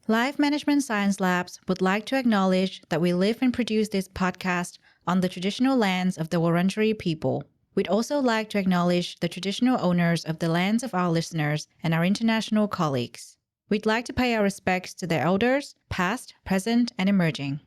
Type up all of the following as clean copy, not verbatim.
Life Management Science Labs would like to acknowledge that we live and produce this podcast on the traditional lands of the Wurundjeri people. We'd also like to acknowledge the traditional owners of the lands of our listeners and our international colleagues. We'd like to pay our respects to their elders, past, present, and emerging.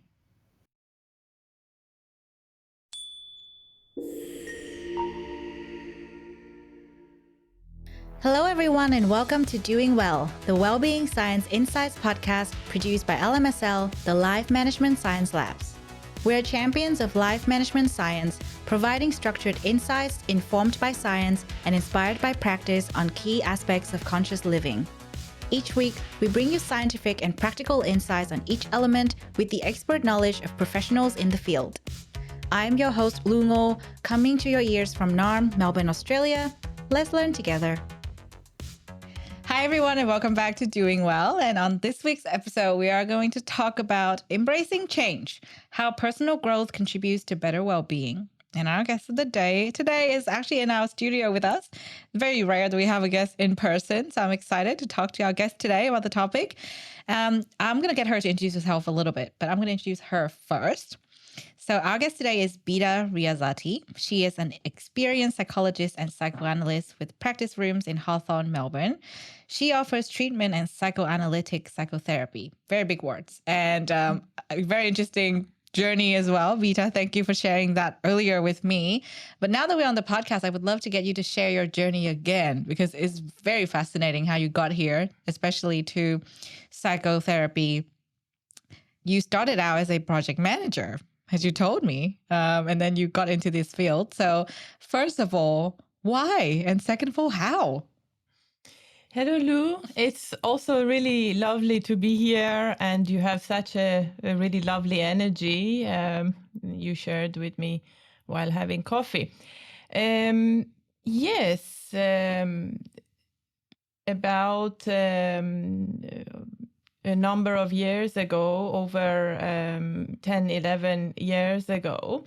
Hello, everyone, and welcome to Doing Well, the Wellbeing Science Insights podcast produced by LMSL, the Life Management Science Labs. We're champions of life management science, providing structured insights informed by science and inspired by practice on key aspects of conscious living. Each week, we bring you scientific and practical insights on each element with the expert knowledge of professionals in the field. I'm your host, Lu Ngo, coming to your ears from Naarm, Melbourne, Australia. Let's learn together. Hi, everyone, and welcome back to Doing Well. And on this week's episode, we are going to talk about embracing change, how personal growth contributes to better well-being. And our guest of the day today is actually in our studio with us. Very rare that we have a guest in person, so I'm excited to talk to our guest today about the topic. I'm going to get her to introduce herself a little bit, but I'm going to introduce her first. So our guest today is Bita Riazati. She is an experienced psychologist and psychoanalyst with practice rooms in Hawthorne, Melbourne. She offers treatment and psychoanalytic psychotherapy. Very big words. And a very interesting journey as well. Bita, thank you for sharing that earlier with me. But now that we're on the podcast, I would love to get you to share your journey again, because it's very fascinating how you got here, especially to psychotherapy. You started out as a project manager, as you told me, and then you got into this field. So first of all, why? And second of all, how? Hello, Lou. It's also really lovely to be here, and you have such a really lovely energy you shared with me while having coffee. Yes, about a number of years ago, over 10, 11 years ago,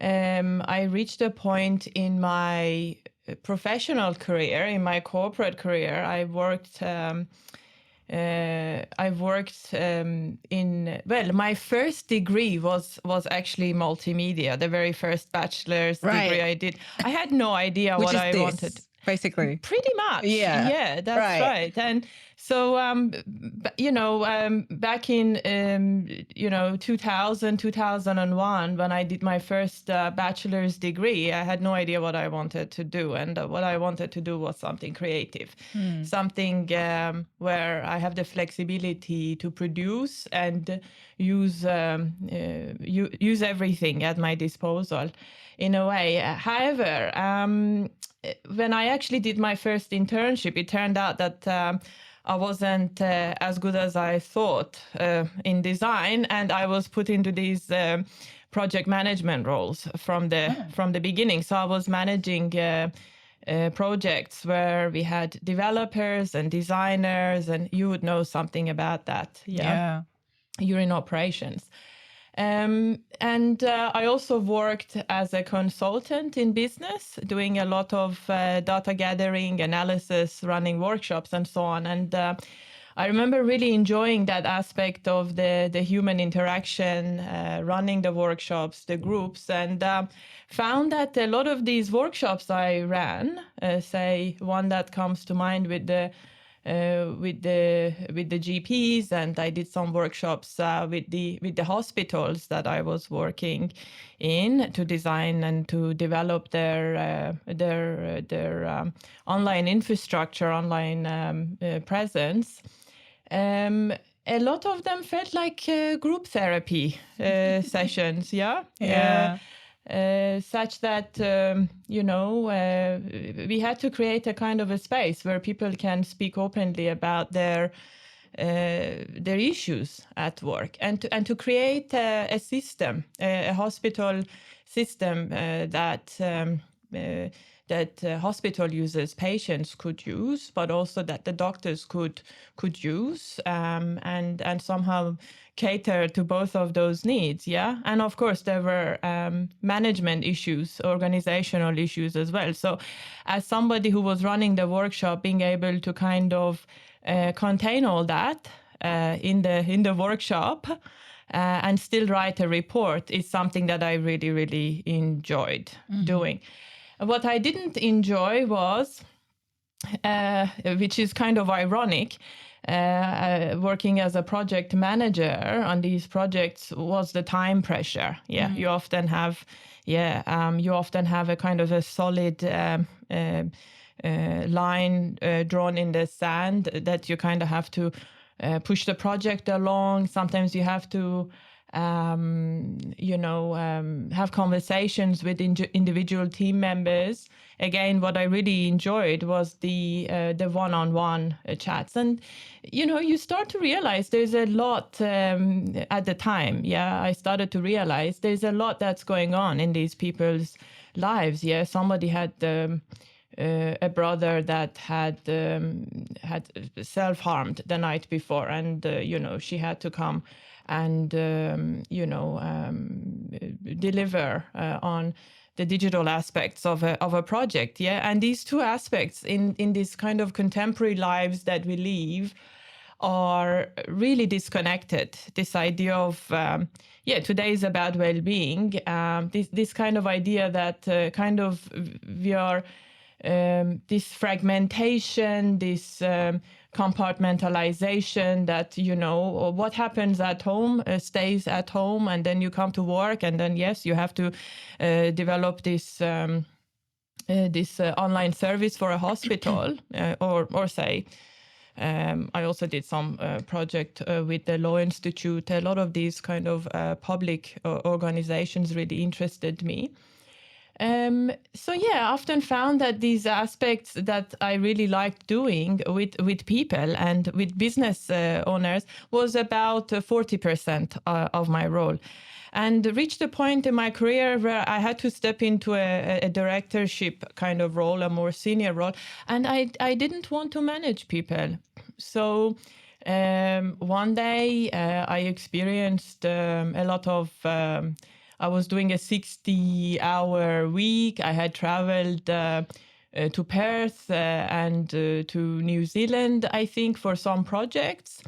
I reached a point in my professional career, in my corporate career. I worked my first degree was actually multimedia, the very first bachelor's degree I did. I had no idea what I wanted. Basically. Pretty much. Yeah, that's right. And so, back in, 2000, 2001, when I did my first bachelor's degree, I had no idea what I wanted to do. And what I wanted to do was something creative, something where I have the flexibility to produce and use everything at my disposal in a way. However, when I actually did my first internship, it turned out that I wasn't as good as I thought in design, and I was put into these project management roles from the beginning. So I was managing projects where we had developers and designers, and you would know something about that. Yeah. You're in operations. And I also worked as a consultant in business, doing a lot of data gathering, analysis, running workshops, and so on. And I remember really enjoying that aspect of the human interaction, running the workshops, the groups, and found that a lot of these workshops I ran, say one that comes to mind with the GPs, and I did some workshops with the hospitals that I was working in to design and to develop their online infrastructure, online presence. A lot of them felt like group therapy sessions. Such that, we had to create a kind of a space where people can speak openly about their issues at work, and to create a system, a hospital system that hospital users, patients could use, but also that the doctors could use, and somehow cater to both of those needs. And of course there were management issues, organizational issues as well. So as somebody who was running the workshop, being able to kind of contain all that in the workshop and still write a report is something that I really, really enjoyed doing. What I didn't enjoy was, which is kind of ironic, working as a project manager on these projects, was the time pressure. You often have a kind of a solid line drawn in the sand that you kind of have to push the project along. Sometimes you have to have conversations with individual team members. Again, what I really enjoyed was the one-on-one chats. And, you start to realize there's a lot at the time. I started to realize there's a lot that's going on in these people's lives. Somebody had a brother that had self-harmed the night before, and, she had to come and, deliver on the digital aspects of a project. And these two aspects in this kind of contemporary lives that we live are really disconnected. This idea of, today is about well-being. This kind of idea that we are, this fragmentation, this compartmentalization that, what happens at home stays at home, and then you come to work, and then, yes, you have to develop this online service for a hospital, or say, I also did some project with the Law Institute. A lot of these kind of public organizations really interested me. I often found that these aspects that I really liked doing with people and with business owners was about 40% of my role, and reached a point in my career where I had to step into a directorship kind of role, a more senior role, and I didn't want to manage people. So one day I experienced a lot of I was doing a 60-hour week. I had traveled to Perth and to New Zealand, I think, for some projects.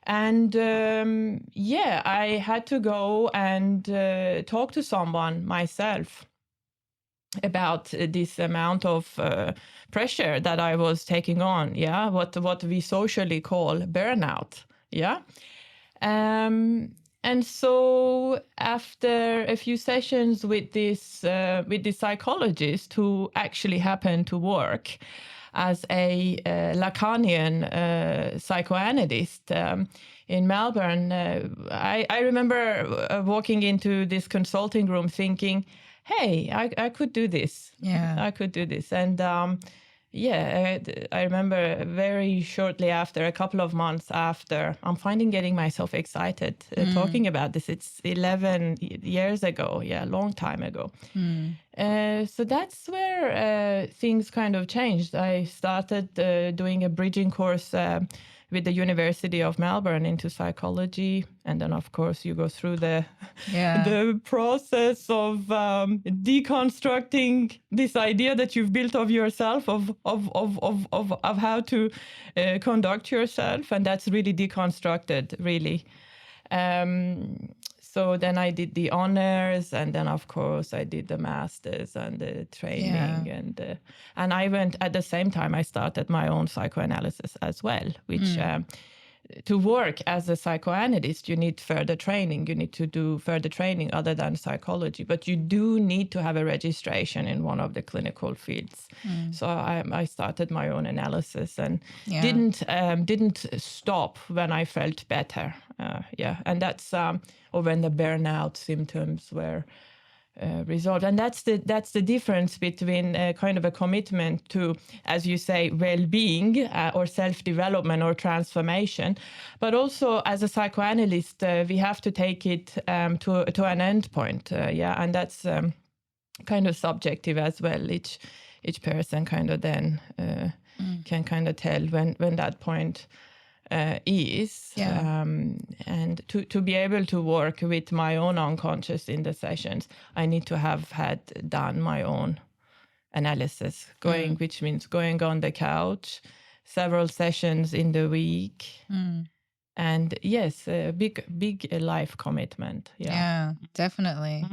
And I had to go and talk to someone myself about this amount of pressure that I was taking on. What we socially call burnout. And so after a few sessions with this psychologist, who actually happened to work as a Lacanian psychoanalyst in Melbourne, I remember walking into this consulting room thinking, hey, I could do this. I could do this. And I remember very shortly after, a couple of months after, I'm getting myself excited talking about this. It's 11 years ago, a long time ago. So that's where things kind of changed. I started doing a bridging course with the University of Melbourne into psychology. And then, of course, you go through the process of deconstructing this idea that you've built of yourself, of how to conduct yourself. And that's really deconstructed, really. So then I did the honors, and then, of course, I did the masters and the training. And I went, at the same time, I started my own psychoanalysis as well, which to work as a psychoanalyst, you need further training. You need to do further training other than psychology, but you do need to have a registration in one of the clinical fields. So I started my own analysis and didn't stop when I felt better. And that's or when the burnout symptoms were resolved. And that's the difference between kind of a commitment to, as you say, well-being or self-development or transformation, but also as a psychoanalyst, we have to take it to an end point. And that's kind of subjective as well. Each person kind of then can kind of tell when that point is. And to be able to work with my own unconscious in the sessions, I need to have had done my own analysis, which means going on the couch, several sessions in the week, And yes, a big life commitment. Yeah, definitely.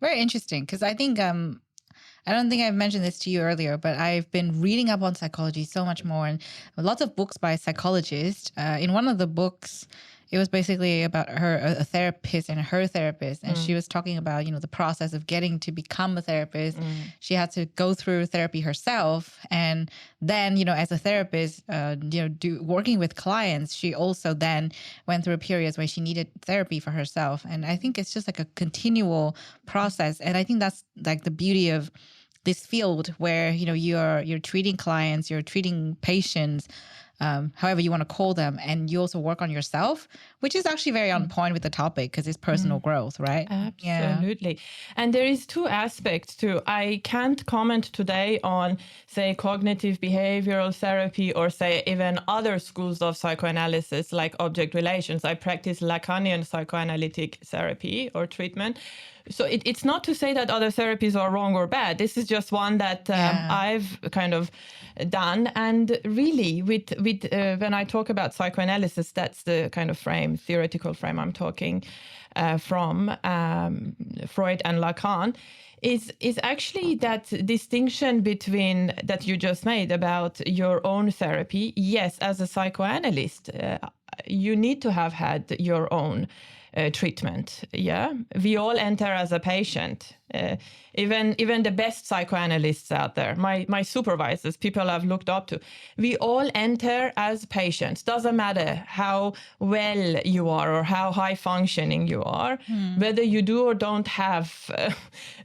Very interesting, because I think I don't think I've mentioned this to you earlier, but I've been reading up on psychology so much more, and lots of books by psychologists. In one of the books, it was basically about a therapist and her therapist, and she was talking about, the process of getting to become a therapist. She had to go through therapy herself, and then, as a therapist, working with clients, she also then went through periods where she needed therapy for herself. And I think it's just like a continual process, and I think that's like the beauty of this field where you're treating clients, you're treating patients, however you want to call them, and you also work on yourself, which is actually very on point with the topic because it's personal growth, right? Absolutely. Yeah. And there is two aspects too. I can't comment today on, say, cognitive behavioral therapy or say even other schools of psychoanalysis like object relations. I practice Lacanian psychoanalytic therapy or treatment. So it's not to say that other therapies are wrong or bad. This is just one that I've kind of done. And really, with when I talk about psychoanalysis, that's the kind of theoretical frame I'm talking from Freud and Lacan, is actually that distinction between that you just made about your own therapy. Yes, as a psychoanalyst, you need to have had your own treatment. Yeah, we all enter as a patient. Even the best psychoanalysts out there, my supervisors, people I've looked up to, we all enter as patients. Doesn't matter how well you are or how high functioning you are, whether you do or don't have,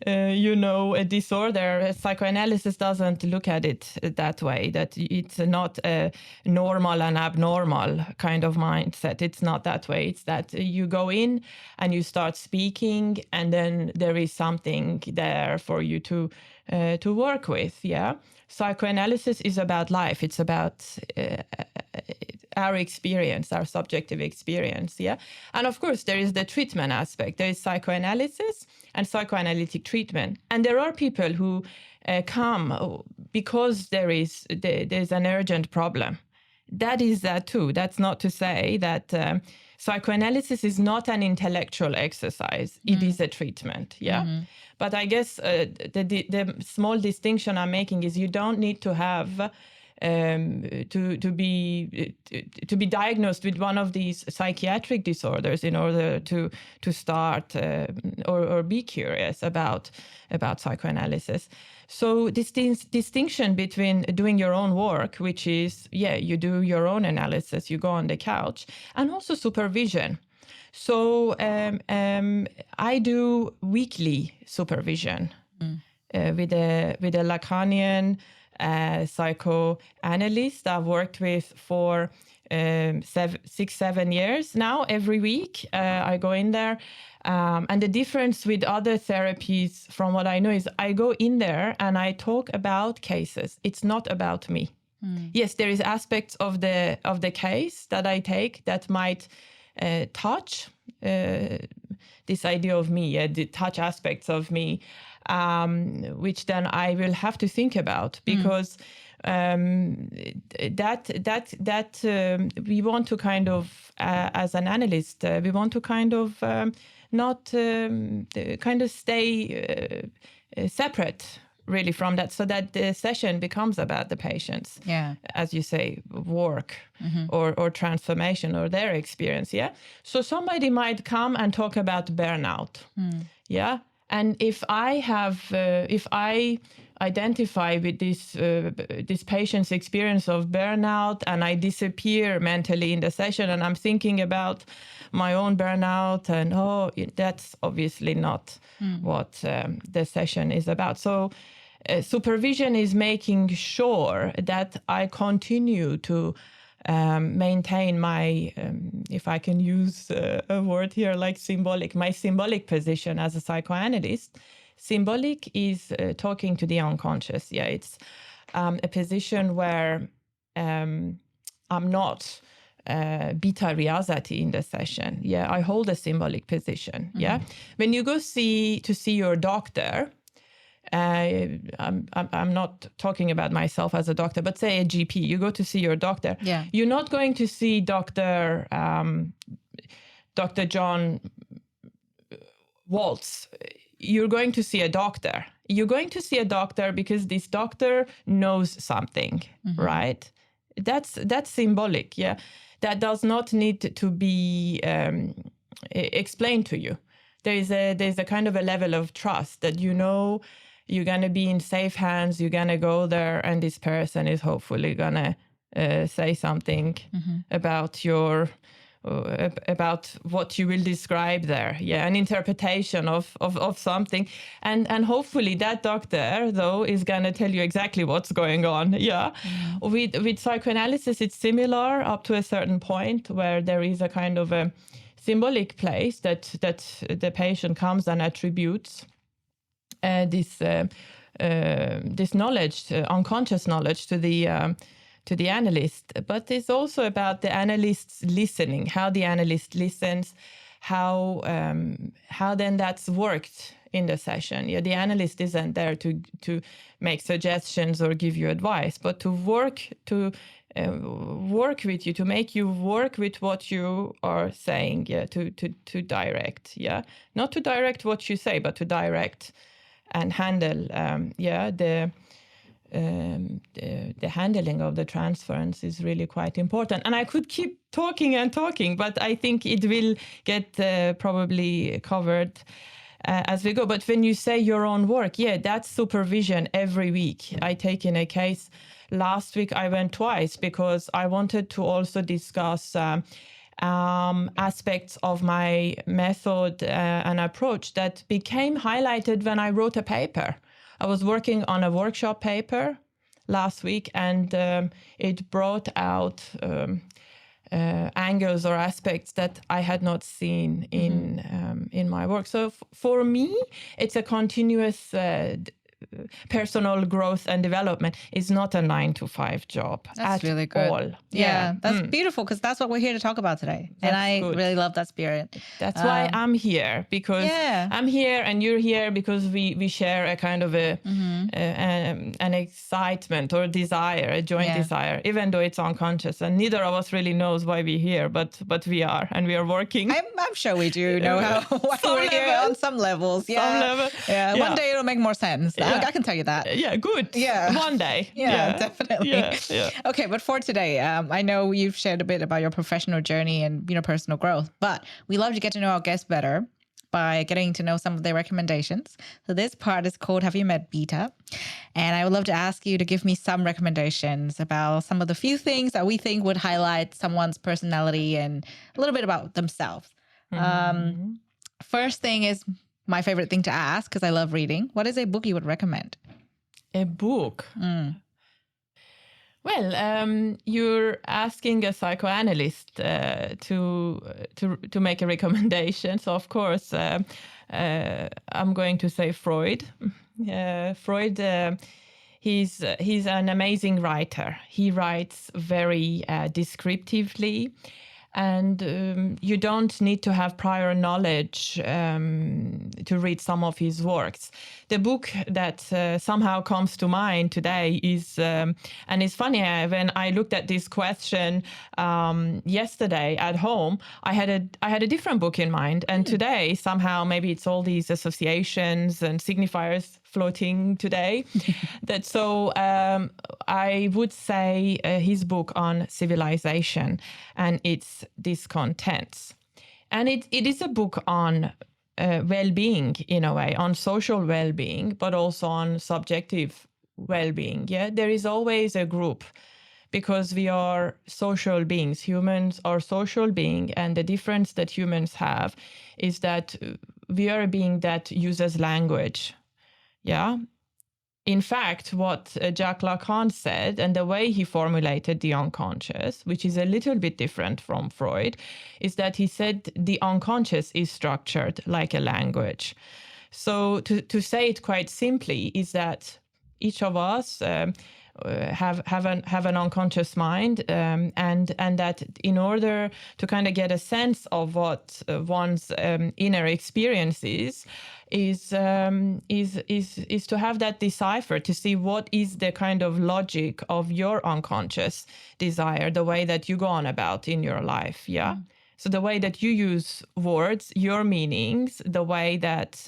a disorder. Psychoanalysis doesn't look at it that way. That it's not a normal and abnormal kind of mindset. It's not that way. It's that you go in and you start speaking, and then there is something there for you to work with. Yeah, psychoanalysis is about life. It's about our experience, our subjective experience. Yeah, and of course there is the treatment aspect. There is psychoanalysis and psychoanalytic treatment, and there are people who come because there's an urgent problem. That is that too. That's not to say that psychoanalysis is not an intellectual exercise. It is a treatment. Yeah. But I guess the small distinction I'm making is you don't need to have to be diagnosed with one of these psychiatric disorders in order to start or be curious about psychoanalysis. So this distinction between doing your own work, which is, you do your own analysis, you go on the couch, and also supervision. So I do weekly supervision with a Lacanian psychoanalyst I've worked with for 6-7 years now. Every week I go in there. And the difference with other therapies, from what I know, is I go in there and I talk about cases. It's not about me. Yes, there is aspects of the case that I take that might touch this idea of me, the touch aspects of me, which then I will have to think about, because that we want to kind of, as an analyst, we want to kind of not kind of stay separate really from that, so that the session becomes about the patients, as you say, work or transformation or their experience. So somebody might come and talk about burnout. And if I identify with this patient's experience of burnout, and I disappear mentally in the session, and I'm thinking about my own burnout, and that's obviously not what the session is about. So supervision is making sure that I continue to maintain my, if I can use a word here like my symbolic position as a psychoanalyst. Symbolic is talking to the unconscious. It's a position where I'm not Bita Riazati in the session. I hold a symbolic position. When you go to see your doctor, I'm not talking about myself as a doctor, but say a GP, you go to see your doctor. Yeah. You're not going to see Dr. John Waltz. You're going to see a doctor. You're going to see a doctor because this doctor knows something, right? That's symbolic, yeah. That does not need to be explained to you. There's a kind of a level of trust that you know you're going to be in safe hands, you're going to go there, and this person is hopefully going to say something about your about what you will describe there. Yeah, an interpretation of something. And hopefully that doctor, though, is going to tell you exactly what's going on. Yeah. With psychoanalysis, it's similar up to a certain point where there is a kind of a symbolic place that the patient comes and attributes this knowledge, unconscious knowledge, to the analyst. But it's also about the analyst's listening, how the analyst listens, how then that's worked in the session. Yeah, the analyst isn't there to make suggestions or give you advice, but to work with you, to make you work with what you are saying. Yeah, to direct. Yeah, not to direct what you say, but to direct and handle. The handling of the transference is really quite important. And I could keep talking and talking, but I think it will get probably covered as we go. But when you say your own work, yeah, that's supervision every week. I take in a case last week, I went twice because I wanted to also discuss aspects of my method and approach that became highlighted when I wrote a paper. I was working on a workshop paper last week, and it brought out angles or aspects that I had not seen in my work. So for me, it's a continuous personal growth and development. Is not a 9-to-5 job. That's at really good. all. Yeah, that's beautiful, because that's what we're here to talk about today. That's and I good. really love that spirit. That's why I'm here, because I'm here and you're here because we share a kind of an excitement or desire, a joint desire, even though it's unconscious, and neither of us really knows why we're here, but we are, and we are working. I'm sure we do know why we're here on some levels. Yeah. Some level. Yeah. One day it'll make more sense. I can tell you that. Yeah, good. Yeah. One day. Yeah, definitely. Yeah. Okay, but for today, I know you've shared a bit about your professional journey and personal growth, but we love to get to know our guests better by getting to know some of their recommendations. So this part is called Have You Met Bita? And I would love to ask you to give me some recommendations about some of the few things that we think would highlight someone's personality and a little bit about themselves. First thing is my favorite thing to ask, because I love reading. What is a book you would recommend? A book? Well, you're asking a psychoanalyst to make a recommendation. So, of course, I'm going to say Freud. Freud, he's an amazing writer. He writes very descriptively. And you don't need to have prior knowledge to read some of his works. The book that somehow comes to mind today is, and it's funny, when I looked at this question yesterday at home, I had a different book in mind. And today, somehow, maybe it's all these associations and signifiers floating today. I would say his book on civilization and its discontents. And it is a book on well-being, in a way, on social well-being, but also on subjective well-being. Yeah, there is always a group, because we are social beings. Humans are social beings, and the difference that humans have is that we are a being that uses language. Yeah. In fact, what Jacques Lacan said, and the way he formulated the unconscious, which is a little bit different from Freud, is that he said the unconscious is structured like a language. So to say it quite simply is that each of us have an unconscious mind, and that in order to kind of get a sense of what one's inner experience is to have that decipher, to see what is the kind of logic of your unconscious desire, the way that you go on about in your life. Yeah. So the way that you use words, your meanings, the way that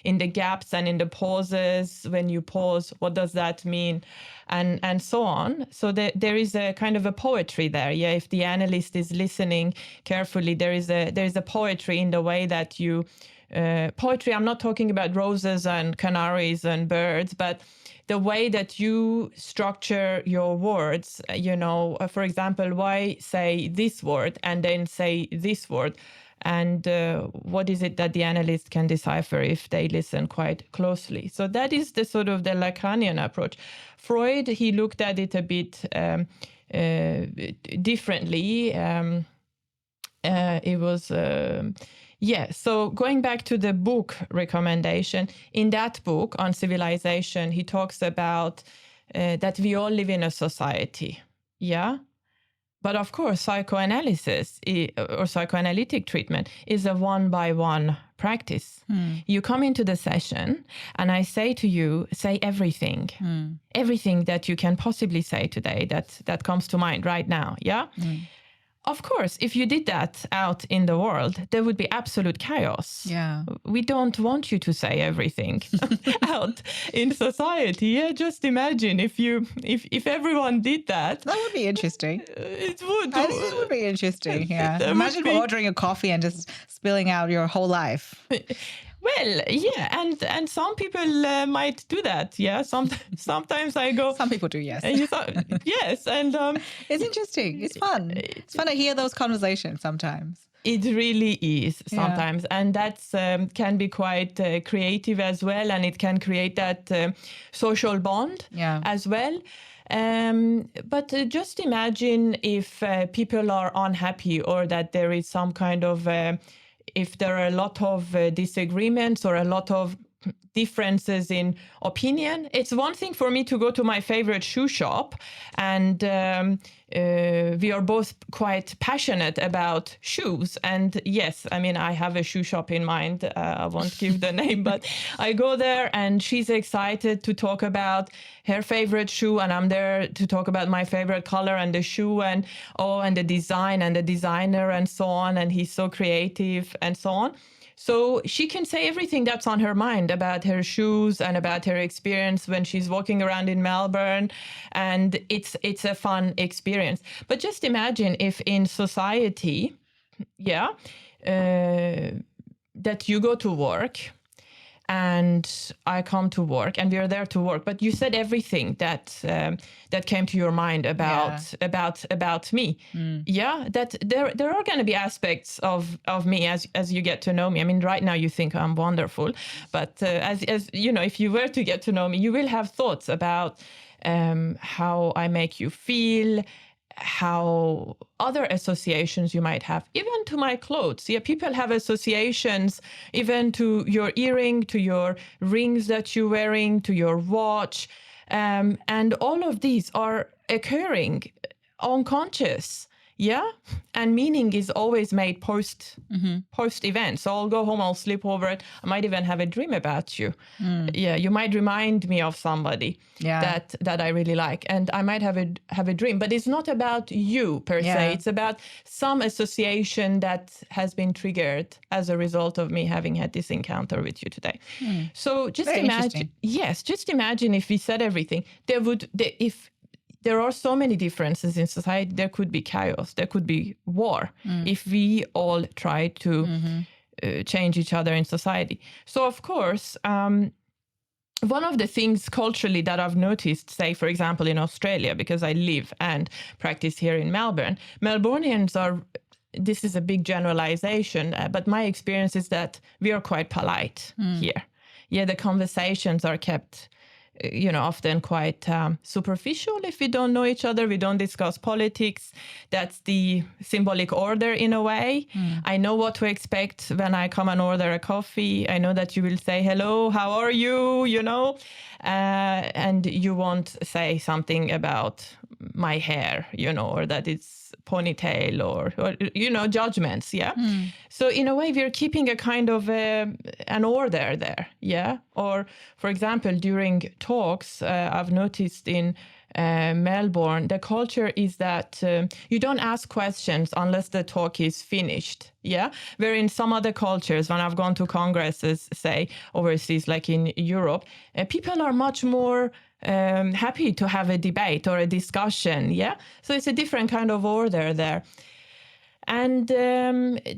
in the gaps and in the pauses, when you pause, what does that mean? And so on. So there is a kind of a poetry there. Yeah, if the analyst is listening carefully, there is a poetry in the way that you, poetry, I'm not talking about roses and canaries and birds, but the way that you structure your words, for example, why say this word and then say this word? And what is it that the analyst can decipher if they listen quite closely? So that is the sort of the Lacanian approach. Freud, he looked at it a bit differently. It was... so going back to the book recommendation, in that book on civilization, he talks about that we all live in a society. Yeah. But of course, psychoanalysis or psychoanalytic treatment is a one-by-one practice. You come into the session and I say to you, say everything, everything that you can possibly say today that comes to mind right now. Yeah. Of course, if you did that out in the world, there would be absolute chaos. Yeah. We don't want you to say everything out in society. Yeah, just imagine if everyone did that. That would be interesting. It would. It would be interesting, yeah. Imagine ordering a coffee and just spilling out your whole life. Well, yeah, and some people might do that. Yeah, sometimes I go. Some people do, yes. Yes, and it's interesting. It's fun. It's fun to hear those conversations sometimes. It really is sometimes, and that's can be quite creative as well, and it can create that social bond as well. But just imagine if people are unhappy, or that there is some kind of if there are a lot of disagreements or a lot of differences in opinion. It's one thing for me to go to my favorite shoe shop and we are both quite passionate about shoes. And yes, I mean, I have a shoe shop in mind. I won't give the name, but I go there and she's excited to talk about her favorite shoe, and I'm there to talk about my favorite color and the shoe and the design and the designer and so on. And he's so creative and so on. So she can say everything that's on her mind about her shoes and about her experience when she's walking around in Melbourne. And it's a fun experience. But just imagine if in society, that you go to work and I come to work and we're there to work, but you said everything that came to your mind about me. Yeah, that there are going to be aspects of me as you get to know me. I mean, right now you think I'm wonderful, but as you know, if you were to get to know me, you will have thoughts about how I make you feel, how other associations you might have, even to my clothes. Yeah, people have associations even to your earring, to your rings that you're wearing, to your watch. And all of these are occurring unconscious. Yeah. And meaning is always made post event. So I'll go home, I'll sleep over it. I might even have a dream about you. Yeah. You might remind me of somebody that I really like. And I might have a dream, but it's not about you per se. It's about some association that has been triggered as a result of me having had this encounter with you today. So just imagine, just imagine if we said everything, if there are so many differences in society, there could be chaos, there could be war if we all try to change each other in society. So, of course, one of the things culturally that I've noticed, say, for example, in Australia, because I live and practice here in Melbourne, Melbournians are, this is a big generalization, but my experience is that we are quite polite here. Yeah, the conversations are kept often quite superficial. If we don't know each other, we don't discuss politics. That's the symbolic order in a way. I know what to expect when I come and order a coffee. I know that you will say, hello, how are you, and you won't say something about my hair, or that it's ponytail or judgments. Yeah. So in a way, we're keeping a kind of an order there. Yeah. Or for example, during talks, I've noticed in Melbourne, the culture is that you don't ask questions unless the talk is finished. Yeah. Where in some other cultures, when I've gone to congresses, say overseas, like in Europe, people are much more happy to have a debate or a discussion. Yeah. So it's a different kind of order there. And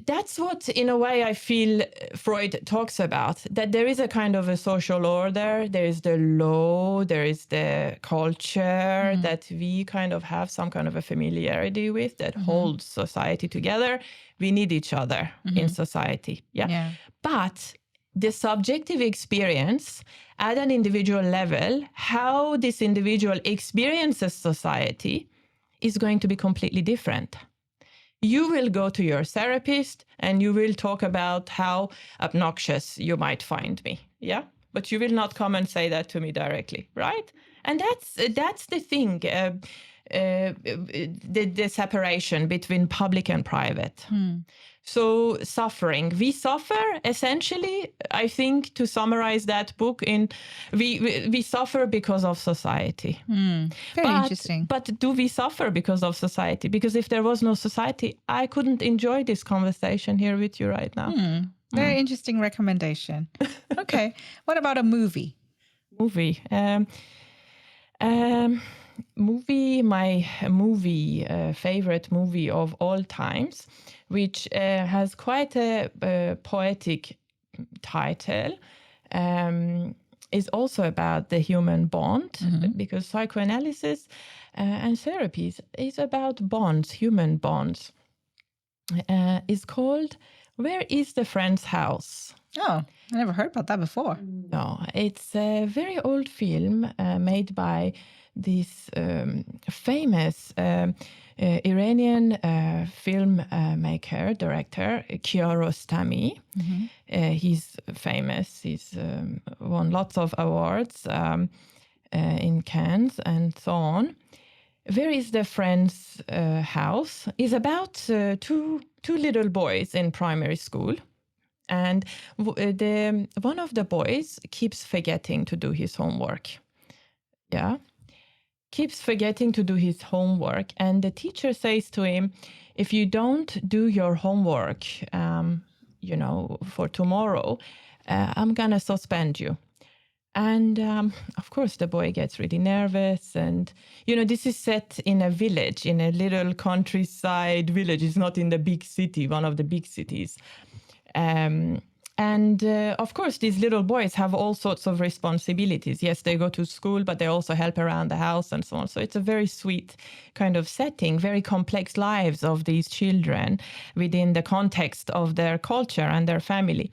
that's what, in a way, I feel Freud talks about, that there is a kind of a social order, there is the law, there is the culture that we kind of have some kind of a familiarity with that holds society together. We need each other in society. Yeah. But the subjective experience at an individual level, how this individual experiences society is going to be completely different. You will go to your therapist and you will talk about how obnoxious you might find me. Yeah. But you will not come and say that to me directly. Right. And that's the thing, the separation between public and private. So suffering, we suffer essentially, I think, to summarize that book, we suffer because of society. Very interesting. But do we suffer because of society? Because if there was no society, I couldn't enjoy this conversation here with you right now. Very interesting recommendation. Okay. What about a movie? My favorite movie of all times, which has quite a poetic title, is also about the human bond, because psychoanalysis and therapies is about bonds, human bonds. It's called Where is the Friend's House? Oh, I never heard about that before. No, it's a very old film made by this famous Iranian filmmaker, director, Kiarostami. He's famous. He's won lots of awards in Cannes and so on. Where is the Friend's House? Is about two little boys in primary school. And one of the boys keeps forgetting to do his homework. Yeah. Keeps forgetting to do his homework. And the teacher says to him, if you don't do your homework, for tomorrow, I'm going to suspend you. And of course, the boy gets really nervous. And, this is set in a village, in a little countryside village. It's not in the big city, one of the big cities. And of course, these little boys have all sorts of responsibilities. Yes, they go to school, but they also help around the house and so on. So it's a very sweet kind of setting, very complex lives of these children within the context of their culture and their family.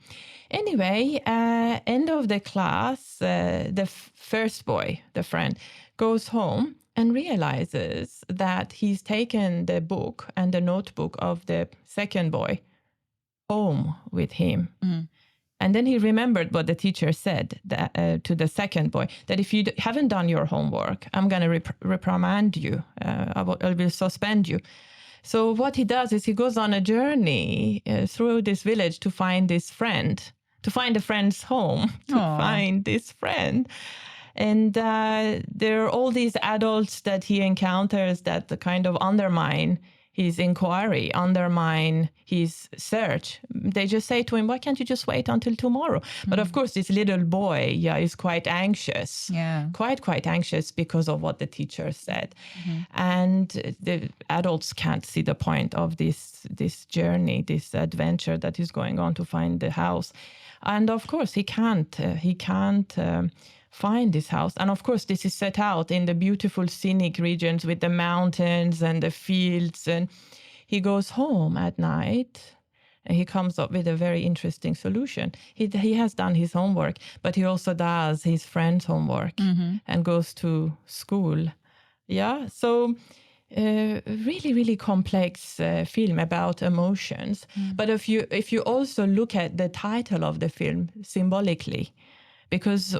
Anyway, end of the class, the first boy, the friend, goes home and realizes that he's taken the book and the notebook of the second boy home with him. And then he remembered what the teacher said to the second boy, that if you haven't done your homework, I'm going to reprimand you. I will suspend you. So what he does is he goes on a journey through this village to find this friend, to find a friend's home, to find this friend. And there are all these adults that he encounters that kind of undermine his inquiry, undermine his search. They just say to him, why can't you just wait until tomorrow? But of course, this little boy is quite anxious, quite anxious because of what the teacher said. And the adults can't see the point of this journey, this adventure that is going on to find the house. And of course, he can't find this house. And of course, this is set out in the beautiful scenic regions with the mountains and the fields. And he goes home at night And he comes up with a very interesting solution. He has done his homework, but he also does his friend's homework and goes to school. Yeah, so really, really complex film about emotions. But if you also look at the title of the film symbolically, because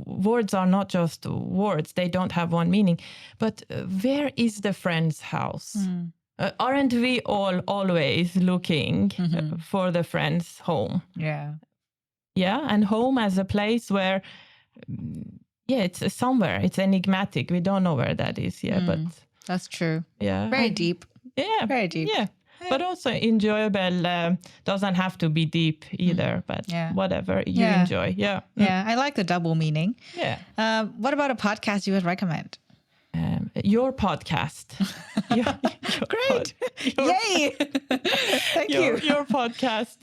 words are not just words, they don't have one meaning. But where is the friend's house? Aren't we all always looking for the friend's home? Yeah. Yeah, and home as a place where, it's somewhere. It's enigmatic. We don't know where that is. Yeah, but that's true. Yeah, very deep. Yeah, very deep. Yeah, but also enjoyable. Doesn't have to be deep either. But whatever you enjoy. Yeah, yeah. I like the double meaning. Yeah. What about a podcast you would recommend? Your podcast. Great. Yay. Thank you. Your podcast.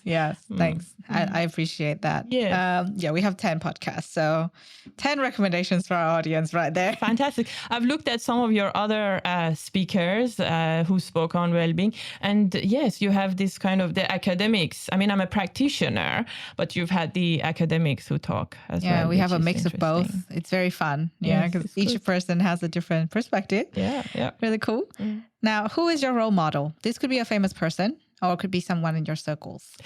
Yes. Thanks. I appreciate that. Yeah. We have 10 podcasts. So 10 recommendations for our audience right there. Fantastic. I've looked at some of your other speakers who spoke on well-being. And yes, you have this kind of the academics. I mean, I'm a practitioner, but you've had the academics who talk as well. Yeah, we have a mix of both. It's very fun. Yeah, because each person has a different perspective. Yeah. Really cool. Now, who is your role model? This could be a famous person or it could be someone in your circles.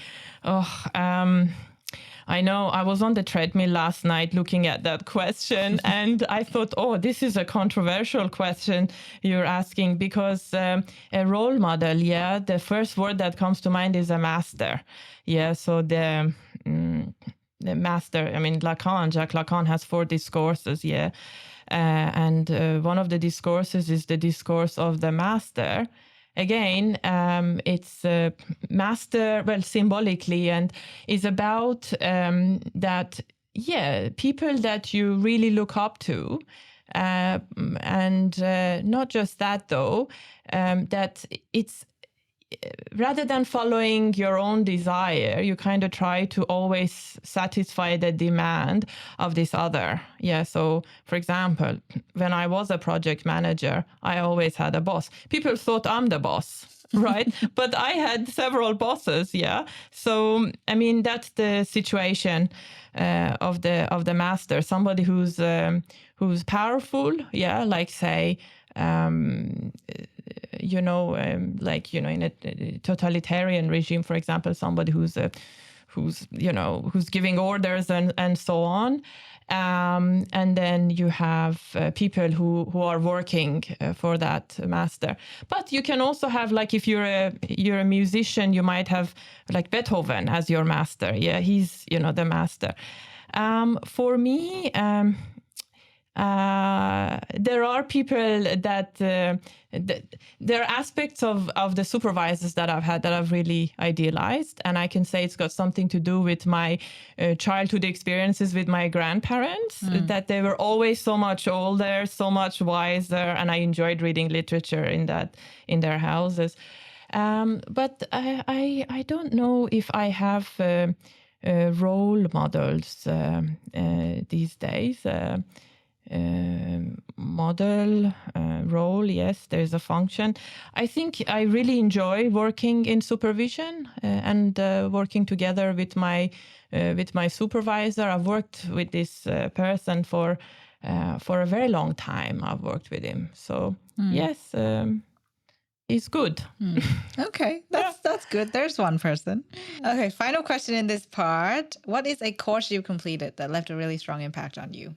I know I was on the treadmill last night looking at that question and I thought, this is a controversial question you're asking because a role model, the first word that comes to mind is a master. Yeah, so the master, I mean, Jacques Lacan has 4 discourses, and one of the discourses is the discourse of the master. Again, it's master, symbolically, and is about that, people that you really look up to. And not just that, though, that it's rather than following your own desire, you kind of try to always satisfy the demand of this other. Yeah. So, for example, when I was a project manager, I always had a boss. People thought I'm the boss, right? But I had several bosses. Yeah. So, I mean, that's the situation of the master. Somebody who's powerful. Yeah. Like say. In a totalitarian regime, for example, somebody who's giving orders and so on. And then you have people who are working for that master. But you can also have, like, if you're a musician, you might have like Beethoven as your master. Yeah, he's the master. For me. There are people that there are aspects of the supervisors that I've had that I've really idealized. And I can say it's got something to do with my childhood experiences with my grandparents, that they were always so much older, so much wiser. And I enjoyed reading literature in their houses. But I don't know if I have role models these days. Model role, yes, there's a function. I think I really enjoy working in supervision and working together with my supervisor. I've worked with this person for a very long time. I've worked with him, so yes, he's good. Okay, that's good. There's one person. Okay, final question in this part: what is a course you completed that left a really strong impact on you?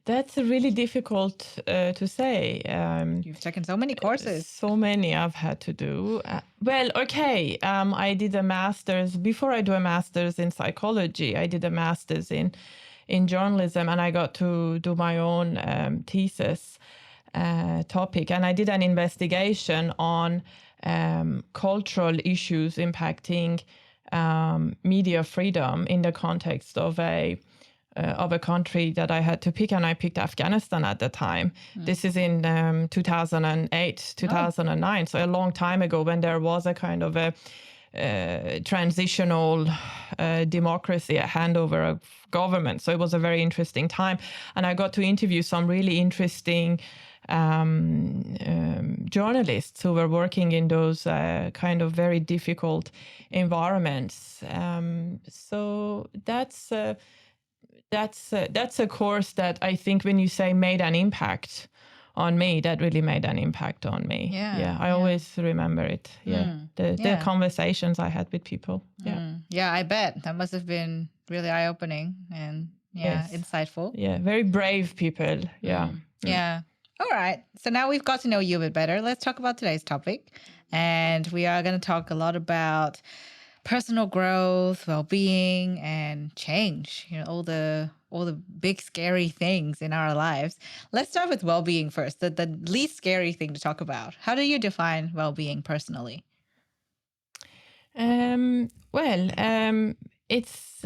That's really difficult to say. You've taken so many courses. So many I've had to do. I did a master's. Before I do a master's in psychology, I did a master's in journalism, and I got to do my own thesis topic. And I did an investigation on cultural issues impacting media freedom in the context of a country that I had to pick, and I picked Afghanistan at the time. This is in 2008, 2009, so a long time ago, when there was a kind of a transitional democracy, a handover of government. So it was a very interesting time, and I got to interview some really interesting journalists who were working in those kind of very difficult environments. So that's a course that I think when you say made an impact on me, that really made an impact on me. I always remember it. The conversations I had with people. I bet that must have been really eye-opening and insightful. Very brave people. All right, so now we've got to know you a bit better. Let's talk about today's topic, and we are going to talk a lot about personal growth, well-being, and change. All the big scary things in our lives. Let's start with well-being first, the least scary thing to talk about. How do you define well-being personally? It's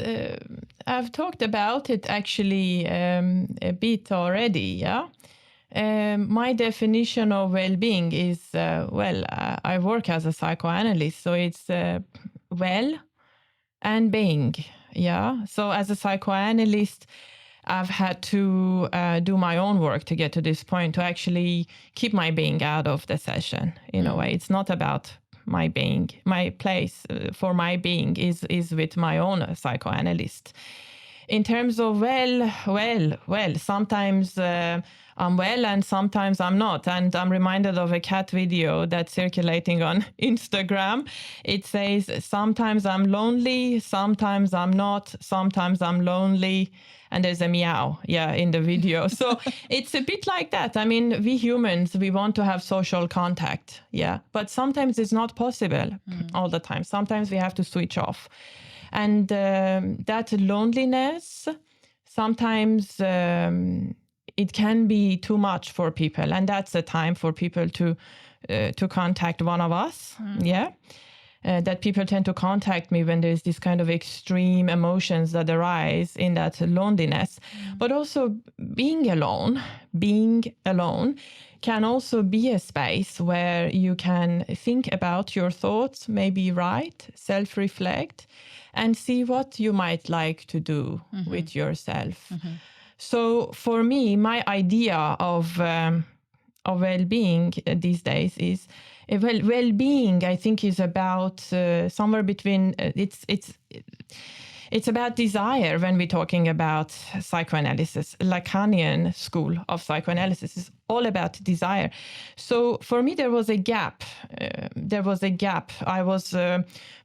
I've talked about it actually a bit already. My definition of well-being is I work as a psychoanalyst, so it's well and being. So as a psychoanalyst, I've had to do my own work to get to this point, to actually keep my being out of the session in a way. It's not about my being. My place for my being is with my own psychoanalyst. In terms of sometimes I'm well and sometimes I'm not. And I'm reminded of a cat video that's circulating on Instagram. It says, sometimes I'm lonely, sometimes I'm not, sometimes I'm lonely. And there's a meow, in the video. So it's a bit like that. I mean, we humans, we want to have social contact, but sometimes it's not possible all the time. Sometimes we have to switch off. And that loneliness, sometimes it can be too much for people. And that's a time for people to contact one of us, that people tend to contact me when there's this kind of extreme emotions that arise in that loneliness. But also being alone can also be a space where you can think about your thoughts, maybe write, self-reflect, and see what you might like to do with yourself. So for me, my idea of well-being these days is well-being. I think is about somewhere between it's about desire. When we're talking about psychoanalysis, Lacanian school of psychoanalysis is all about desire. So for me, there was a gap. I was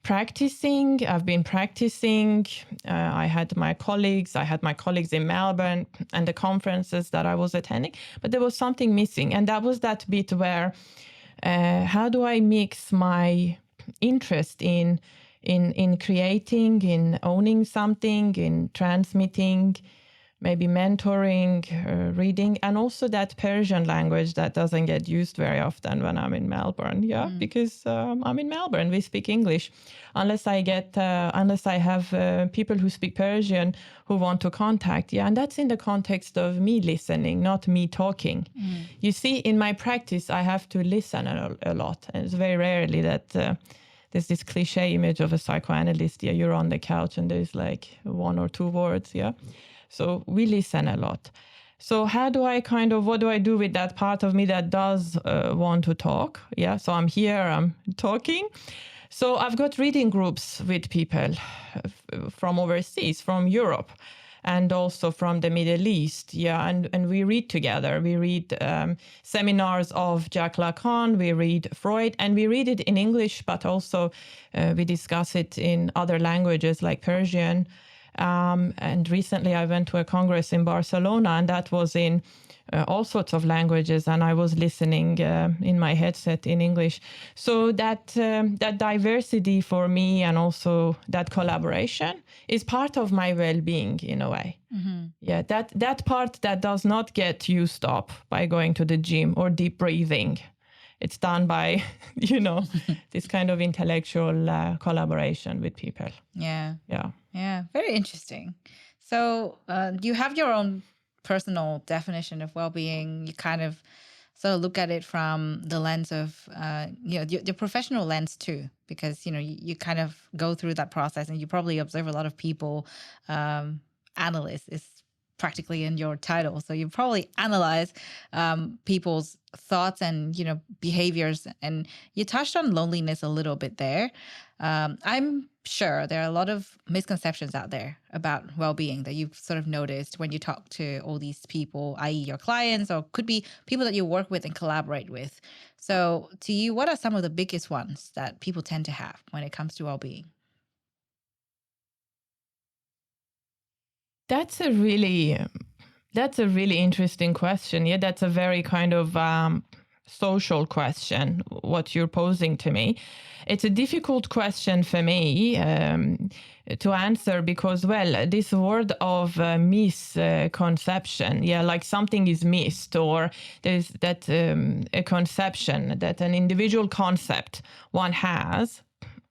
practicing. I've been practicing. I had my colleagues in Melbourne and the conferences that I was attending, but there was something missing. And that was that bit where how do I mix my interest in creating, in owning something, in transmitting, maybe mentoring, reading, and also that Persian language that doesn't get used very often when I'm in Melbourne. Because I'm in Melbourne, we speak English. Unless I have people who speak Persian who want to contact. And that's in the context of me listening, not me talking. You see, in my practice, I have to listen a lot. And it's very rarely that there's this cliche image of a psychoanalyst. You're on the couch and there's like one or two words. So we listen a lot. So what do I do with that part of me that does want to talk? So I'm here, I'm talking. So I've got reading groups with people from overseas, from Europe, and also from the Middle East. And we read together. We read seminars of Jacques Lacan, we read Freud, and we read it in English, but also we discuss it in other languages like Persian. And recently I went to a congress in Barcelona, and that was in all sorts of languages, and I was listening in my headset in English. So that diversity for me, and also that collaboration, is part of my well-being in a way. That part that does not get used up by going to the gym or deep breathing. It's done by, this kind of intellectual collaboration with people. Yeah. Very interesting. So you have your own personal definition of well-being. You kind of sort of look at it from the lens of, your professional lens too, because, you kind of go through that process and you probably observe a lot of people, analysts practically in your title. So you probably analyze people's thoughts and, behaviors. And you touched on loneliness a little bit there. I'm sure there are a lot of misconceptions out there about well-being that you've sort of noticed when you talk to all these people, i.e. your clients, or could be people that you work with and collaborate with. So to you, what are some of the biggest ones that people tend to have when it comes to well-being? That's a really interesting question. Yeah, that's a very kind of social question, what you're posing to me. It's a difficult question for me to answer because, well, this word of misconception, like something is missed, or there's that a conception, that an individual concept one has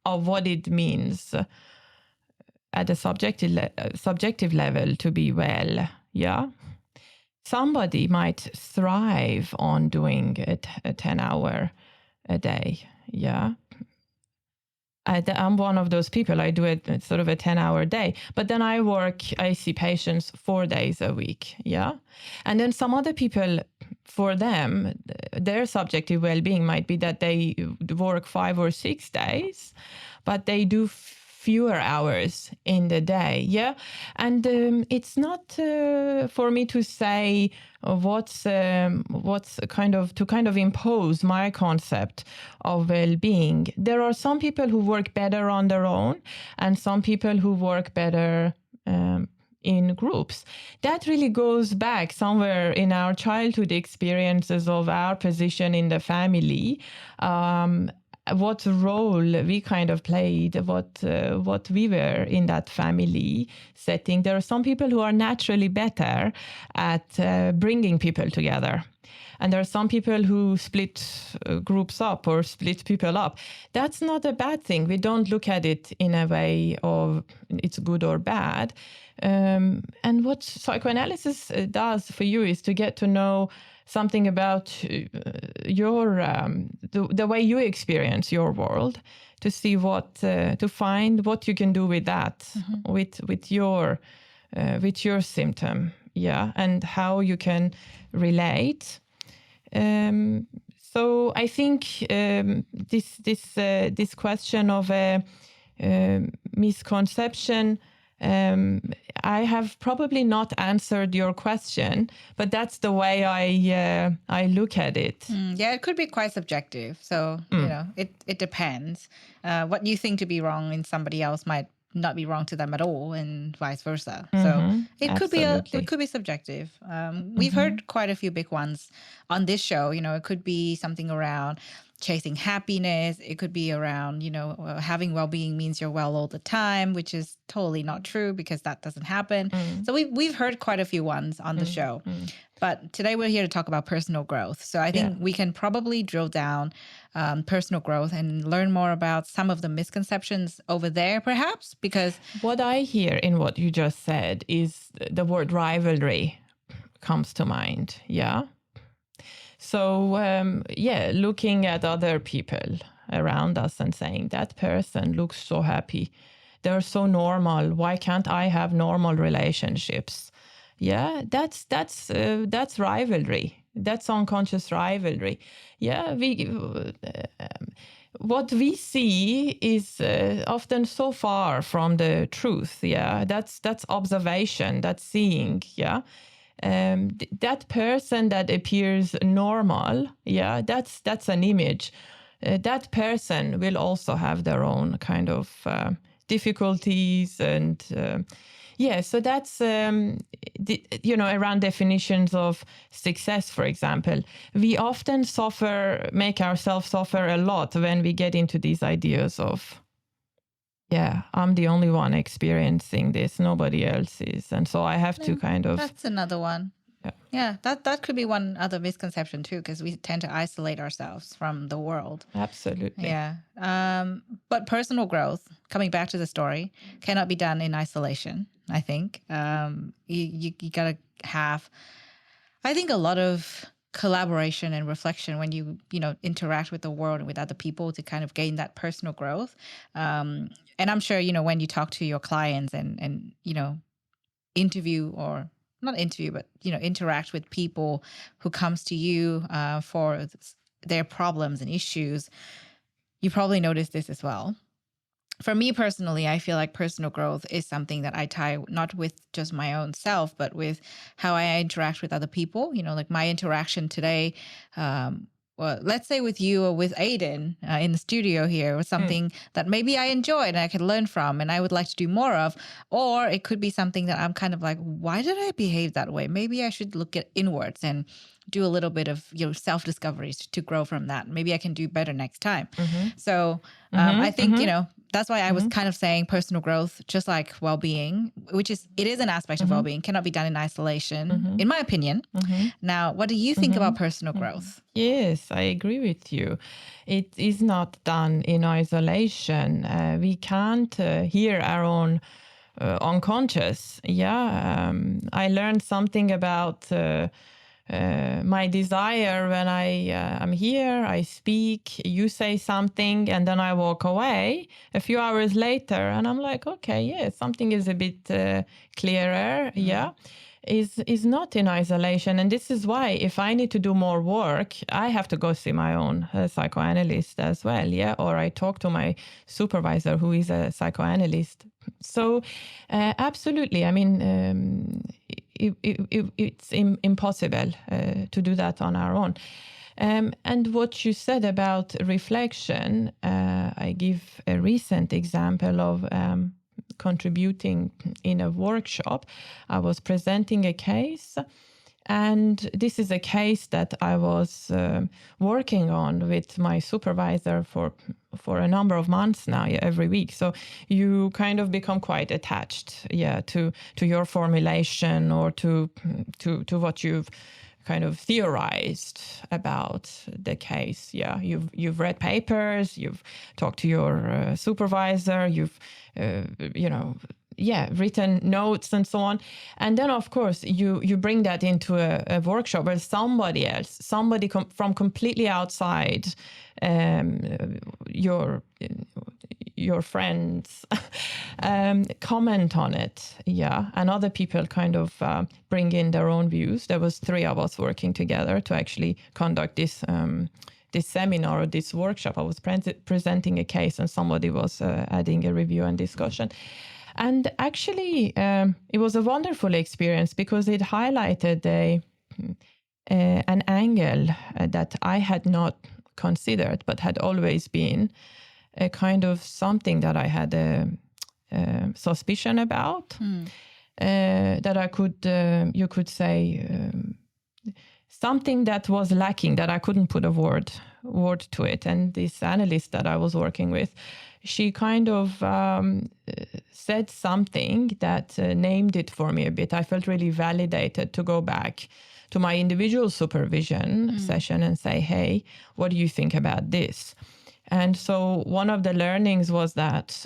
of what it means at a subjective level to be well. Somebody might thrive on doing a 10-hour a day. I'm one of those people. I do it sort of a 10-hour day, but then I see patients 4 days a week. And then some other people, for them, their subjective well-being might be that they work 5 or 6 days, but they do fewer hours in the day. And it's not for me to say what's kind of impose my concept of well-being. There are some people who work better on their own and some people who work better in groups. That really goes back somewhere in our childhood experiences of our position in the family, what role we kind of played, what we were in that family setting. There are some people who are naturally better at bringing people together. And there are some people who split groups up or split people up. That's not a bad thing. We don't look at it in a way of it's good or bad. And what psychoanalysis does for you is to get to know something about your the way you experience your world, to see to find what you can do with that, with your symptom, and how you can relate. So I think this question of a misconception, I have probably not answered your question, but that's the way I look at it. It could be quite subjective. So, it depends. What you think to be wrong in somebody else might not be wrong to them at all, and vice versa. So it could be subjective. We've heard quite a few big ones on this show. It could be something around chasing happiness. It could be around, having well-being means you're well all the time, which is totally not true because that doesn't happen. So we've heard quite a few ones on the show. But today we're here to talk about personal growth. So I think we can probably drill down personal growth and learn more about some of the misconceptions over there, perhaps, because what I hear in what you just said is the word rivalry comes to mind. So, looking at other people around us and saying, that person looks so happy. They're so normal. Why can't I have normal relationships? That's rivalry. That's unconscious rivalry. What we see is often so far from the truth. That's observation, that's seeing. That person that appears normal, that's an image. That person will also have their own kind of difficulties and so that's around definitions of success, for example. We often make ourselves suffer a lot when we get into these ideas of I'm the only one experiencing this, nobody else is. And so I have to kind of... That's another one. Yeah, that could be one other misconception too, because we tend to isolate ourselves from the world. Absolutely. Yeah. But personal growth, coming back to the story, cannot be done in isolation, I think. You got to have, I think, a lot of collaboration and reflection when you interact with the world and with other people to kind of gain that personal growth. And I'm sure, when you talk to your clients and interview or not interview, but, interact with people who comes to you for their problems and issues, you probably notice this as well. For me personally, I feel like personal growth is something that I tie not with just my own self, but with how I interact with other people. Like my interaction today, well, let's say with you or with Aiden in the studio here was something that maybe I enjoyed and I could learn from and I would like to do more of. Or it could be something that I'm kind of like, why did I behave that way? Maybe I should look at inwards and do a little bit of self-discoveries to grow from that. Maybe I can do better next time. So I think, that's why I was kind of saying personal growth, just like well-being, it is an aspect of well-being, cannot be done in isolation, in my opinion. Now, what do you think about personal growth? Yes, I agree with you. It is not done in isolation. We can't hear our own unconscious. I learned something about my desire when I'm here, I speak, you say something, and then I walk away a few hours later, and I'm like, okay, something is a bit clearer. Is not in isolation. And this is why if I need to do more work, I have to go see my own psychoanalyst as well. Or I talk to my supervisor who is a psychoanalyst. So absolutely. I mean, it's impossible to do that on our own. And what you said about reflection, I give a recent example of contributing in a workshop. I was presenting a case, and this is a case that I was working on with my supervisor for a number of months now, every week. So you kind of become quite attached, to your formulation or to what you've kind of theorized about the case. You've read papers, you've talked to your supervisor, you've written notes and so on. And then, of course, you bring that into a workshop where somebody else, from completely outside your friends comment on it. And other people kind of bring in their own views. There was 3 of us working together to actually conduct this seminar or this workshop. I was presenting a case and somebody was adding a review and discussion. And actually, it was a wonderful experience because it highlighted an angle that I had not considered, but had always been a kind of something that I had a suspicion about, that I could, you could say, something that was lacking, that I couldn't put a word to it. And this analyst that I was working with, she kind of said something that named it for me a bit. I felt really validated to go back to my individual supervision session and say, hey, what do you think about this? And so one of the learnings was that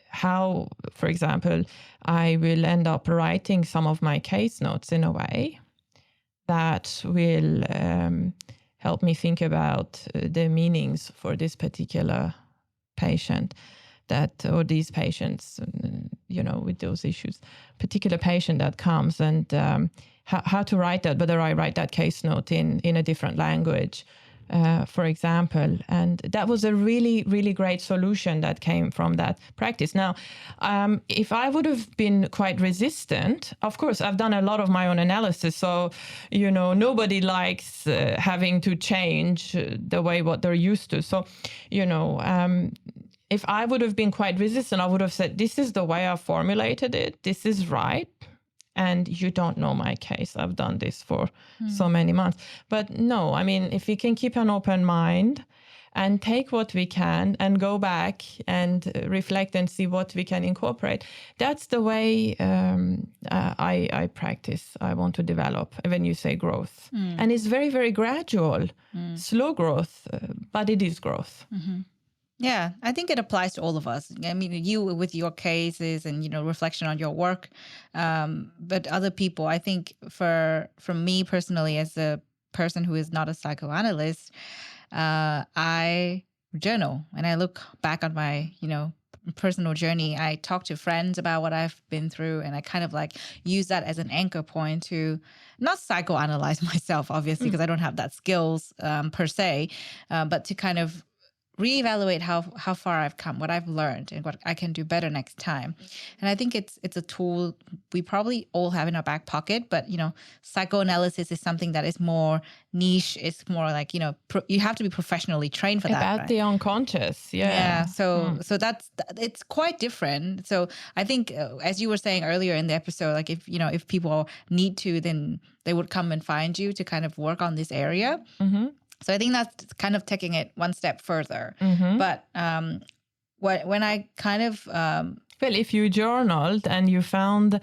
how, for example, I will end up writing some of my case notes in a way that will help me think about the meanings for this particular patient, or these patients, with those issues, particular patient that comes, and how to write that, whether I write that case note in a different language, for example. And that was a really, really great solution that came from that practice. Now, if I would have been quite resistant, of course, I've done a lot of my own analysis. So, nobody likes having to change the way what they're used to. So, if I would have been quite resistant, I would have said, this is the way I formulated it. This is right. And you don't know my case. I've done this for so many months. But no, I mean, if we can keep an open mind and take what we can and go back and reflect and see what we can incorporate, that's the way I practice. I want to develop when you say growth. And it's very, very gradual, slow growth, but it is growth. Yeah, I think it applies to all of us. I mean, you with your cases and, reflection on your work, but other people, I think from me personally, as a person who is not a psychoanalyst, I journal and I look back on my, personal journey. I talk to friends about what I've been through, and I kind of like use that as an anchor point to not psychoanalyze myself, obviously, because I don't have that skills per se, but to kind of reevaluate how far I've come, what I've learned, and what I can do better next time. And I think it's a tool we probably all have in our back pocket, but psychoanalysis is something that is more niche. It's more like, you have to be professionally trained for that. About right? the unconscious. Yeah. Yeah. So it's quite different. So I think as you were saying earlier in the episode, like if people need to, then they would come and find you to kind of work on this area. Mm-hmm. So I think that's kind of taking it one step further. Mm-hmm. But when I kind of well, if you journaled and you found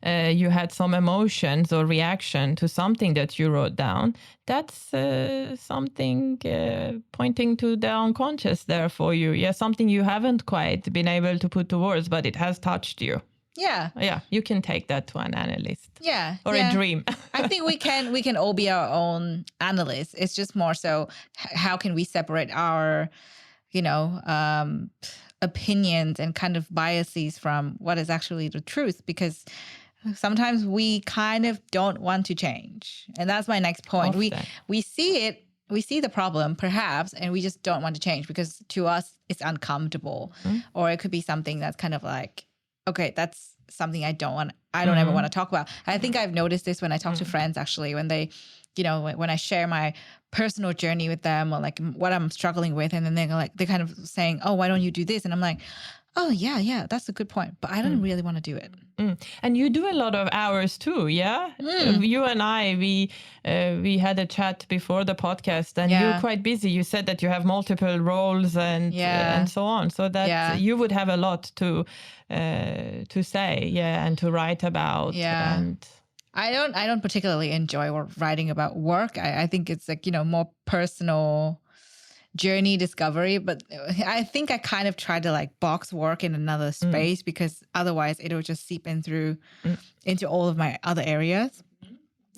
you had some emotions or reaction to something that you wrote down, that's something pointing to the unconscious there for you. Yeah, something you haven't quite been able to put to words, but it has touched you. Yeah, you can take that to an analyst. Yeah, or a dream. I think we can all be our own analysts. It's just more so how can we separate our, opinions and kind of biases from what is actually the truth, because sometimes we kind of don't want to change. And that's my next point. Often. We see it. We see the problem perhaps, and we just don't want to change because to us it's uncomfortable. Or it could be something that's kind of like, okay, that's something I don't ever want to talk about. I think I've noticed this when I talk to friends, actually, when they, when I share my personal journey with them or like what I'm struggling with. And then they're kind of saying, oh, why don't you do this? And I'm like, oh yeah, that's a good point. But I don't really want to do it. And you do a lot of hours too, yeah? You and I, we had a chat before the podcast, and you're quite busy. You said that you have multiple roles and so on, so that you would have a lot to say, and to write about. Yeah. And I don't particularly enjoy writing about work. I think it's like, more personal journey discovery, but I think I kind of tried to like box work in another space because otherwise it'll just seep in through into all of my other areas,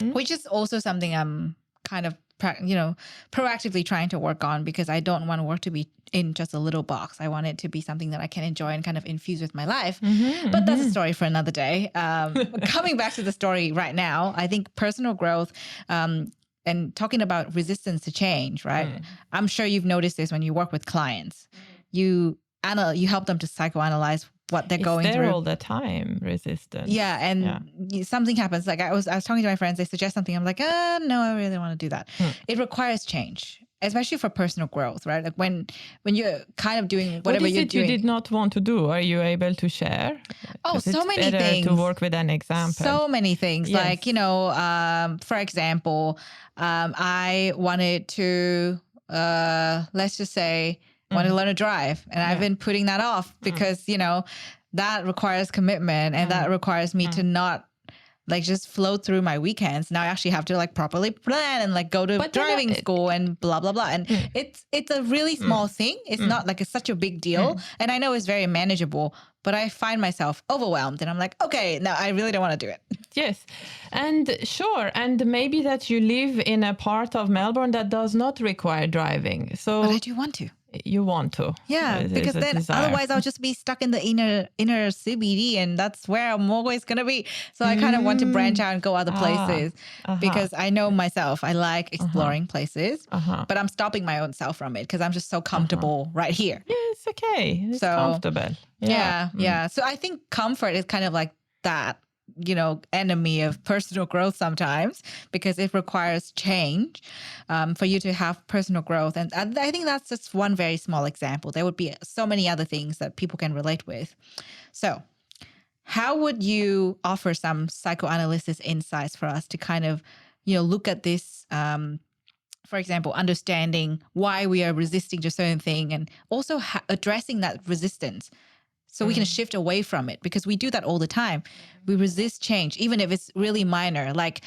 which is also something I'm kind of proactively trying to work on, because I don't want work to be in just a little box. I want it to be something that I can enjoy and kind of infuse with my life. But that's a story for another day. Coming back to the story right now, I think personal growth and talking about resistance to change, right? I'm sure you've noticed this when you work with clients. You help them to psychoanalyze what they're going there through all the time, resistance. Yeah, and something happens. Like I was talking to my friends, they suggest something. I'm like, no, I really want to do that. It requires change, especially for personal growth, right? Like when you're kind of doing whatever you're doing. You did not want to do? Are you able to share? Oh, so many things. To work with an example. So many things. Yes. Like, for example, I wanted to, let's just say, want to learn to drive. And I've been putting that off because, that requires commitment and that requires me to not like just float through my weekends. Now I actually have to like properly plan and like go to driving school and blah, blah, blah. And it's a really small thing. It's not like it's such a big deal. And I know it's very manageable, but I find myself overwhelmed and I'm like, okay, no, I really don't want to do it. Yes. And sure. And maybe that you live in a part of Melbourne that does not require driving. So but I do want to. You want to. Yeah, because then otherwise I'll just be stuck in the inner CBD, and that's where I'm always going to be. So I kind of want to branch out and go other places because I know myself. I like exploring places, but I'm stopping my own self from it because I'm just so comfortable right here. Yeah, it's okay. It's comfortable. Yeah. So I think comfort is kind of like that, enemy of personal growth sometimes, because it requires change for you to have personal growth. And I think that's just one very small example. There would be so many other things that people can relate with. So how would you offer some psychoanalysis insights for us to kind of, look at this, for example, understanding why we are resisting to a certain thing and also addressing that resistance So we can shift away from it, because we do that all the time. We resist change, even if it's really minor. Like,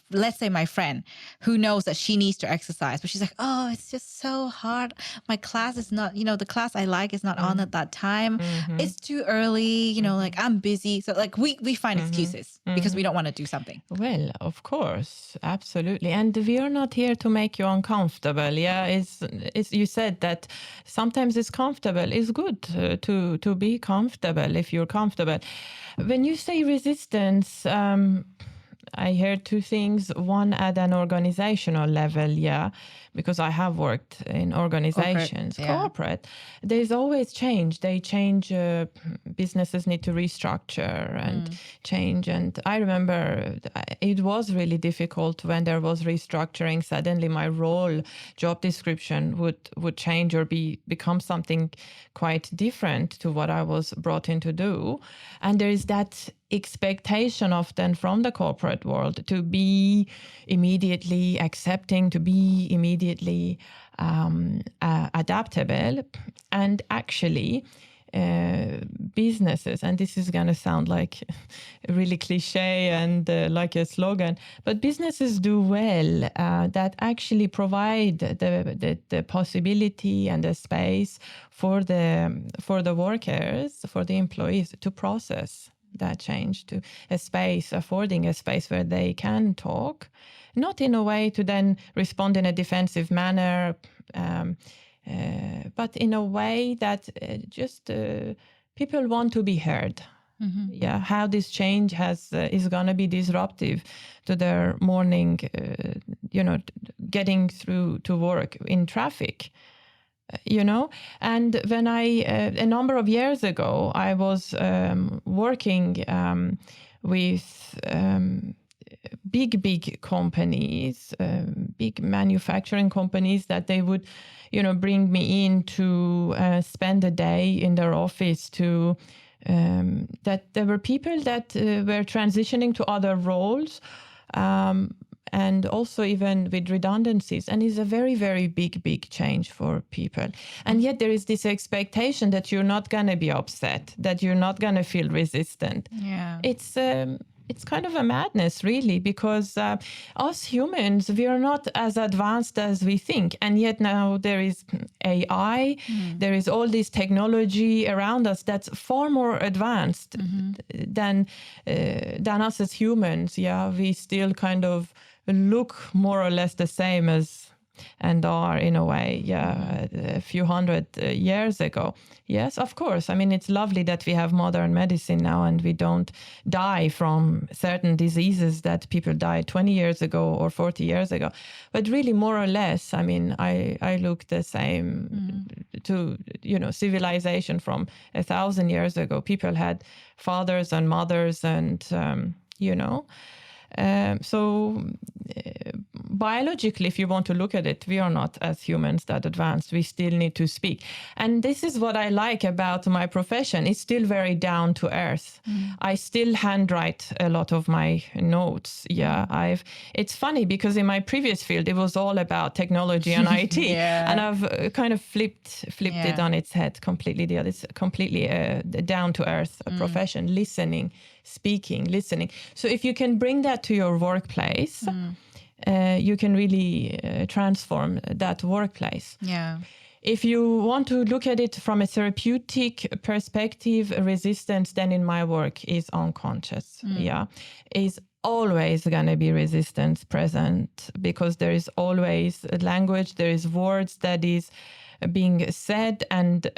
let's say my friend who knows that she needs to exercise, but she's like, oh, it's just so hard. My class is not, the class I like is not on at that time. It's too early, like I'm busy. So like we find excuses because we don't want to do something. Well, of course, absolutely. And we are not here to make you uncomfortable. Yeah, it's you said that sometimes it's comfortable. It's good to be comfortable if you're comfortable. When you say resistance, I heard two things. One, at an organizational level, because I have worked in organizations, corporate. There's always change. They change. Businesses need to restructure and change. And I remember it was really difficult when there was restructuring. Suddenly, my role, job description would change or become something quite different to what I was brought in to do. And there is that expectation often from the corporate world to be immediately accepting, to be immediately adaptable. And actually, businesses, and this is going to sound like really cliche and like a slogan, but businesses do well that actually provide the possibility and the space for the workers, for the employees to process that change, to affording a space where they can talk, not in a way to then respond in a defensive manner, but in a way that just people want to be heard. How this change is going to be disruptive to their morning, getting through to work in traffic. And when a number of years ago, I was working with big companies, big manufacturing companies, that they would, bring me in to spend a day in their office to, that there were people that were transitioning to other roles, and also even with redundancies. And it's a very, very big change for people. And yet there is this expectation that you're not going to be upset, that you're not going to feel resistant. Yeah. It's kind of a madness, really, because us humans, we are not as advanced as we think. And yet now there is AI, there is all this technology around us that's far more advanced than us as humans. Yeah, we still kind of look more or less the same as and are in a way, a few hundred years ago. Yes, of course. I mean, it's lovely that we have modern medicine now and we don't die from certain diseases that people died 20 years ago or 40 years ago. But really, more or less, I mean, I look the same to, civilization from 1,000 years ago. People had fathers and mothers and, so biologically, if you want to look at it, we are not as humans that advanced. We still need to speak. And this is what I like about my profession. It's still very down to earth. I still handwrite a lot of my notes. It's funny because in my previous field, it was all about technology and IT. And I've kind of flipped it on its head completely. It's completely down to earth profession, listening, speaking, listening. So if you can bring that to your workplace, you can really transform that workplace. Yeah. If you want to look at it from a therapeutic perspective, resistance then in my work is unconscious. Is always going to be resistance present because there is always a language, there is words that is being said, and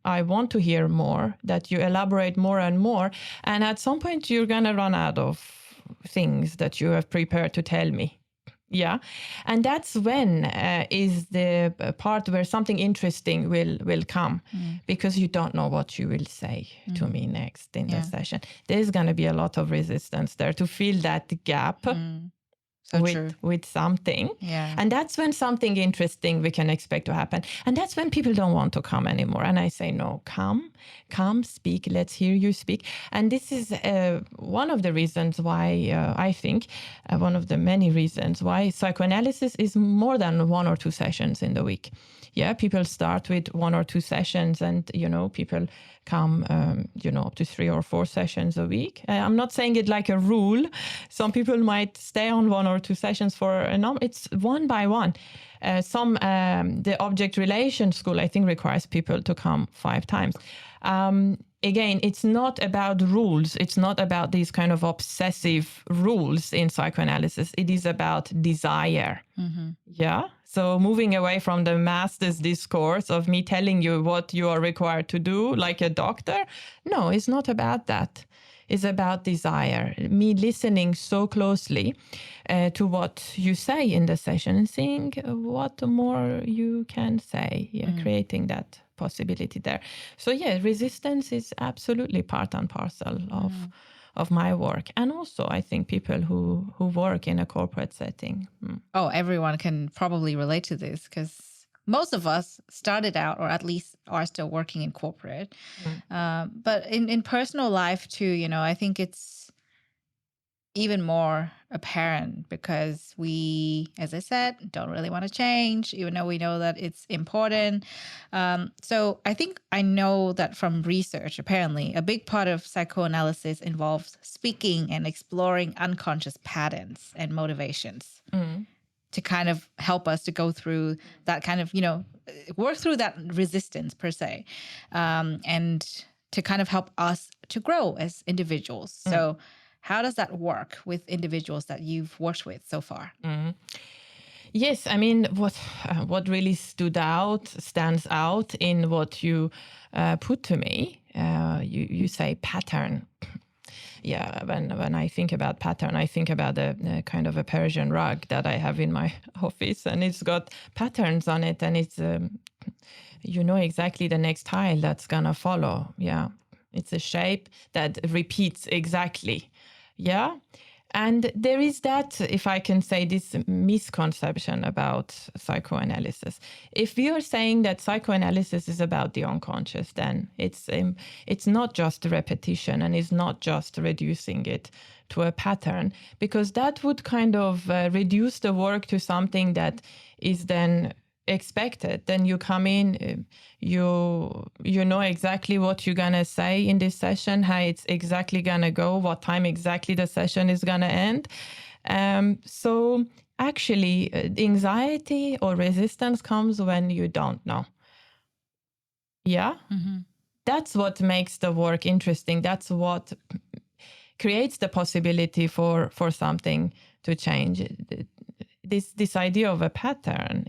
I want to hear more, that you elaborate more and more. And at some point, you're going to run out of things that you have prepared to tell me. Yeah. And that's when is the part where something interesting will come because you don't know what you will say to me next in the session. There's going to be a lot of resistance there to fill that gap. So true. with something. Yeah. And that's when something interesting we can expect to happen. And that's when people don't want to come anymore. And I say, no, come, speak. Let's hear you speak. And this is one of the reasons why I think, one of the many reasons why psychoanalysis is more than 1 or 2 sessions in the week. Yeah, people start with 1 or 2 sessions and, people come, up to 3 or 4 sessions a week. I'm not saying it like a rule. Some people might stay on 1 or 2 sessions for a number. It's one by one. The object relation school, I think, requires people to come 5 times. Again, it's not about rules. It's not about these kind of obsessive rules in psychoanalysis. It is about desire. Mm-hmm. Yeah. So moving away from the master's discourse of me telling you what you are required to do, like a doctor. No, it's not about that. It's about desire. Me listening so closely to what you say in the session and seeing what more you can say, creating that possibility there. So resistance is absolutely part and parcel of my work. And also, I think people who work in a corporate setting. Oh, everyone can probably relate to this because most of us started out, or at least are still working in corporate. But in personal life too, I think it's even more apparent because we, as I said, don't really want to change, even though we know that it's important. So I think I know that from research, apparently, a big part of psychoanalysis involves speaking and exploring unconscious patterns and motivations to kind of help us to go through that kind of, work through that resistance per se, and to kind of help us to grow as individuals. So how does that work with individuals that you've worked with so far? Yes, I mean, what really stands out in what you put to me, you say pattern. Yeah, when I think about pattern, I think about a kind of a Persian rug that I have in my office, and it's got patterns on it, and it's, exactly the next tile that's gonna follow. Yeah, it's a shape that repeats exactly. Yeah. And there is that, if I can say, this misconception about psychoanalysis. If we are saying that psychoanalysis is about the unconscious, then it's not just repetition and it's not just reducing it to a pattern, because that would kind of reduce the work to something that is then expected. Then you come in, you know exactly what you're gonna say in this session, how it's exactly gonna go, what time exactly the session is gonna end. So actually, anxiety or resistance comes when you don't know. Yeah, that's what makes the work interesting. That's what creates the possibility for something to change. This idea of a pattern,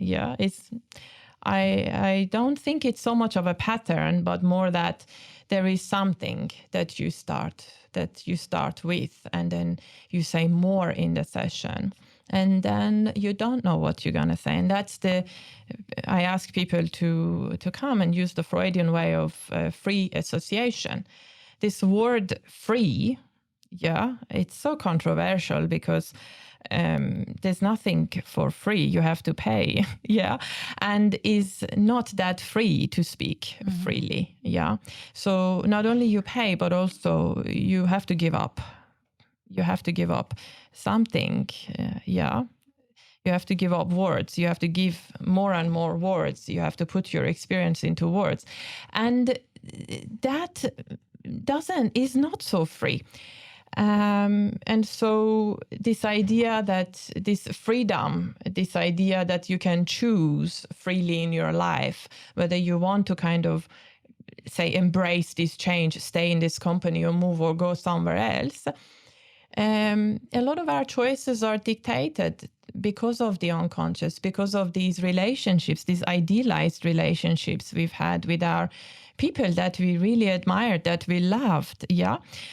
I don't think it's so much of a pattern, but more that there is something that you start with, and then you say more in the session, and then you don't know what you're gonna say, and I ask people to come and use the Freudian way of free association. This word free, it's so controversial because there's nothing for free. You have to pay, and is not that free to speak freely, So not only you pay, but also you have to give up. You have to give up something, You have to give up words. You have to give more and more words. You have to put your experience into words, and that is not so free. And so this idea that this freedom, this idea that you can choose freely in your life, whether you want to kind of say embrace this change, stay in this company or move or go somewhere else, a lot of our choices are dictated because of the unconscious, because of these relationships, these idealized relationships we've had with our people that we really admired, that we loved.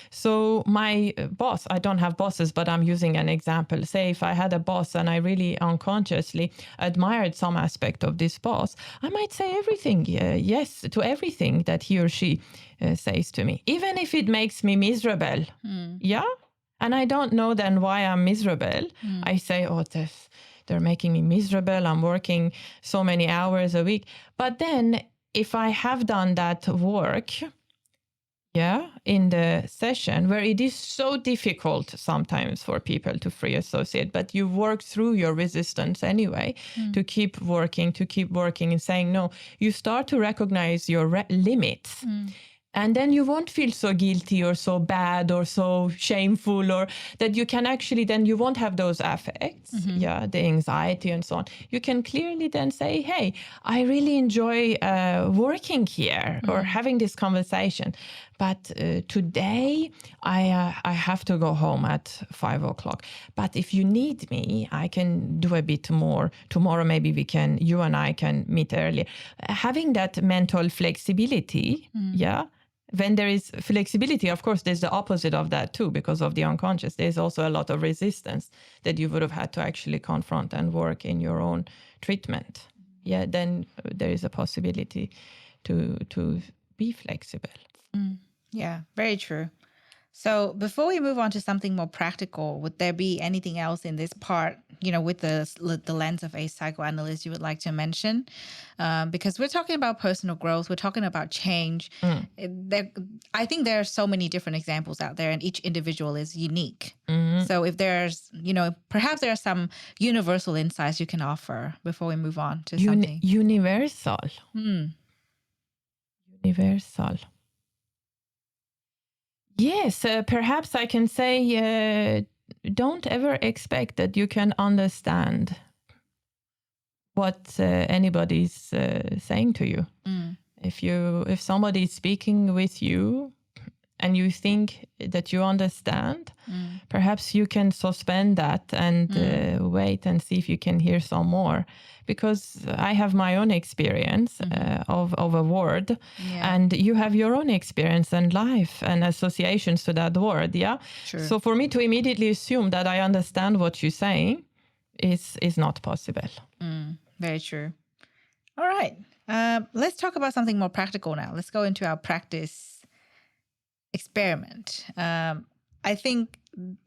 So my boss, I don't have bosses, but I'm using an example. Say if I had a boss and I really unconsciously admired some aspect of this boss, I might say everything, yes to everything that he or she says to me, even if it makes me miserable. And I don't know then why I'm miserable. I say, oh, they're making me miserable. I'm working so many hours a week. But then if I have done that work, in the session where it is so difficult sometimes for people to free associate, but you work through your resistance anyway to keep working and saying no, you start to recognize your limits. And then you won't feel so guilty or so bad or so shameful, or that you can actually, then you won't have those affects, the anxiety and so on. You can clearly then say, hey, I really enjoy working here or having this conversation. But today I have to go home at 5 o'clock. But if you need me, I can do a bit more. Tomorrow, maybe you and I can meet earlier. Having that mental flexibility, when there is flexibility, of course, there's the opposite of that too, because of the unconscious. There's also a lot of resistance that you would have had to actually confront and work in your own treatment. Then there is a possibility to be flexible. Yeah, very true. So before we move on to something more practical, would there be anything else in this part, with the lens of a psychoanalyst you would like to mention? Because we're talking about personal growth, we're talking about change. I think there are so many different examples out there, and each individual is unique. So if there's, perhaps there are some universal insights you can offer before we move on to something. Universal. Universal. Yes, perhaps I can say, don't ever expect that you can understand what anybody's saying to you. If somebody is speaking with you and you think that you understand, perhaps you can suspend that and wait and see if you can hear some more. Because I have my own experience of a word, and you have your own experience and life and associations to that word, Sure. So for me to immediately assume that I understand what you're saying is not possible. Very true. All right. Let's talk about something more practical now. Let's go into our practice experiment. I think,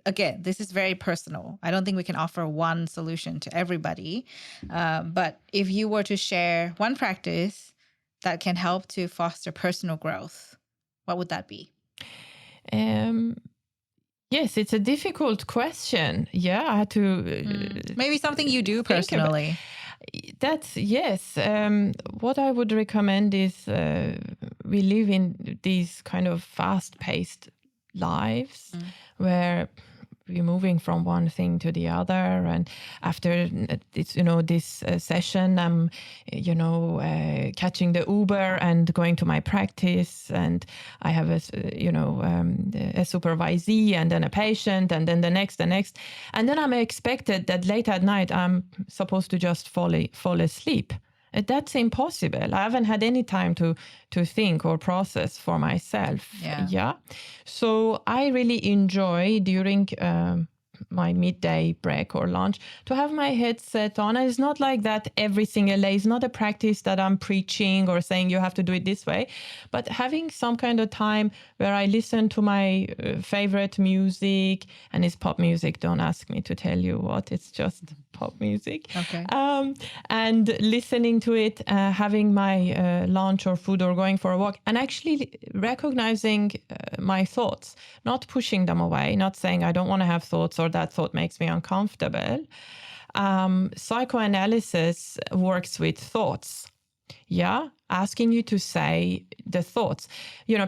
again, this is very personal. I don't think we can offer one solution to everybody. But if you were to share one practice that can help to foster personal growth, what would that be? Yes, it's a difficult question. I had to... Maybe something you do personally. That's, yes. What I would recommend is we live in these kind of fast-paced lives where we're moving from one thing to the other, and after this, this session, I'm, catching the Uber and going to my practice, and I have a supervisee, and then a patient, and then the next, and then I'm expected that late at night I'm supposed to just fall asleep. That's impossible. I haven't had any time to think or process for myself. So I really enjoy during my midday break or lunch to have my headset on. And it's not like that every single day. It's not a practice that I'm preaching or saying you have to do it this way, but having some kind of time where I listen to my favorite music, and it's pop music. Don't ask me to tell you what, it's just pop music. Okay. And listening to it, having my lunch or food or going for a walk, and actually recognizing my thoughts, not pushing them away, not saying I don't want to have thoughts or that thought makes me uncomfortable. Psychoanalysis works with thoughts. Asking you to say the thoughts.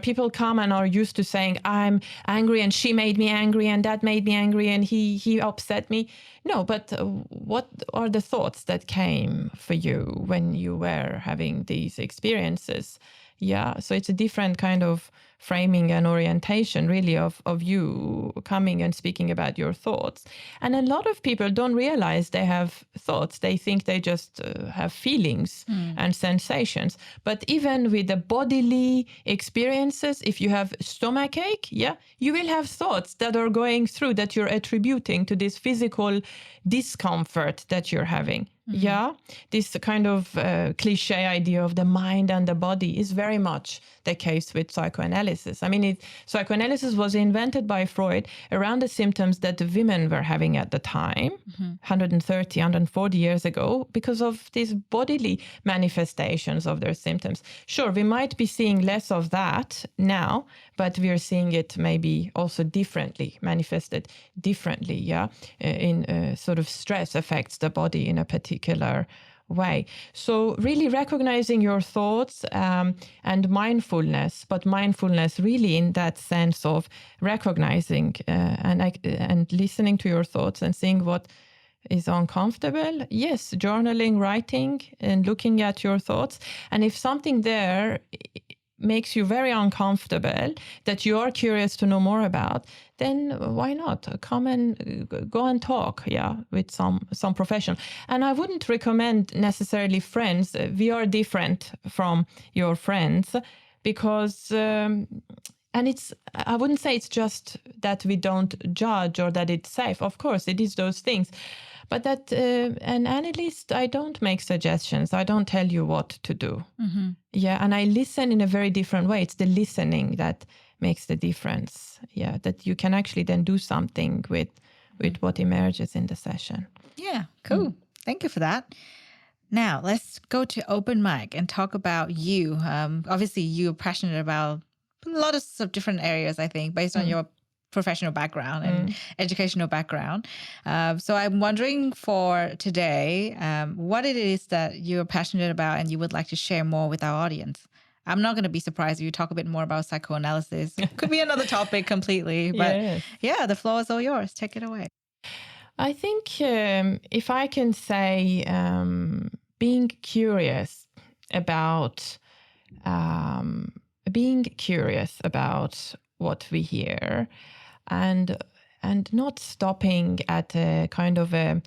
People come and are used to saying, I'm angry and she made me angry and that made me angry and he upset me. No, but what are the thoughts that came for you when you were having these experiences? So it's a different kind of framing and orientation, really, of you coming and speaking about your thoughts. And a lot of people don't realize they have thoughts. They think they just have feelings and sensations. But even with the bodily experiences, if you have stomachache, you will have thoughts that are going through that you're attributing to this physical discomfort that you're having. Yeah, this kind of cliche idea of the mind and the body is very much the case with psychoanalysis. I mean, psychoanalysis was invented by Freud around the symptoms that the women were having at the time, 130, 140 years ago, because of these bodily manifestations of their symptoms. Sure, we might be seeing less of that now, but we are seeing it maybe also differently, manifested differently, yeah, in sort of stress affects the body in a particular way. So really recognizing your thoughts and mindfulness, but mindfulness really in that sense of recognizing and listening to your thoughts and seeing what is uncomfortable. Yes, journaling, writing, and looking at your thoughts. And if something there makes you very uncomfortable that you are curious to know more about, then why not come and go and talk, with some professional. And I wouldn't recommend necessarily friends. We are different from your friends because and I wouldn't say it's just that we don't judge or that it's safe. Of course, it is those things. But that an analyst, I don't make suggestions. I don't tell you what to do. Yeah, and I listen in a very different way. It's the listening that makes the difference. Yeah, that you can actually then do something with what emerges in the session. Yeah, cool. Thank you for that. Now, let's go to open mic and talk about you. Obviously, you're passionate about a lot of different areas, I think, based on your professional background and educational background. So I'm wondering for today, what it is that you're passionate about and you would like to share more with our audience. I'm not going to be surprised if you talk a bit more about psychoanalysis. Could be another topic completely, but yeah, the floor is all yours. Take it away. I think if I can say being curious about what we hear and not stopping at a kind of a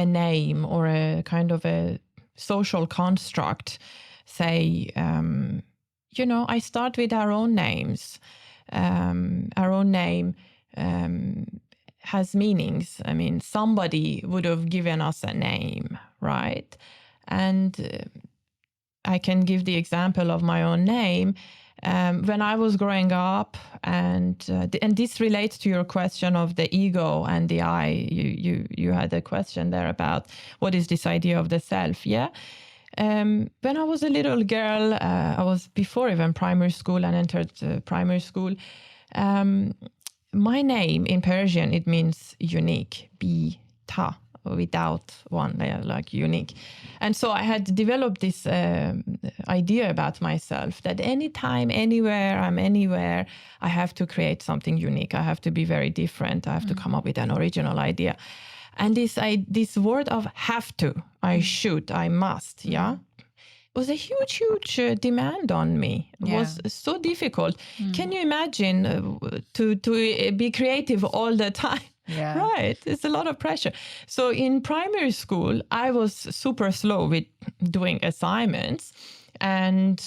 name or a kind of a social construct. Say, I start with our own names. Our own name has meanings. I mean, somebody would have given us a name, right? And I can give the example of my own name. When I was growing up, and this relates to your question of the ego and the I. You had a question there about what is this idea of the self, yeah? When I was a little girl, I was before even primary school and entered primary school. My name in Persian, it means unique, Bita, without one, like unique. And so I had developed this idea about myself that anytime, anywhere, I'm anywhere, I have to create something unique. I have to be very different. I have to come up with an original idea. And this word of have to, I should, I must, was a huge demand on me. It was so difficult. Can you imagine to be creative all the time? Yeah. Right. It's a lot of pressure. So in primary school, I was super slow with doing assignments. And,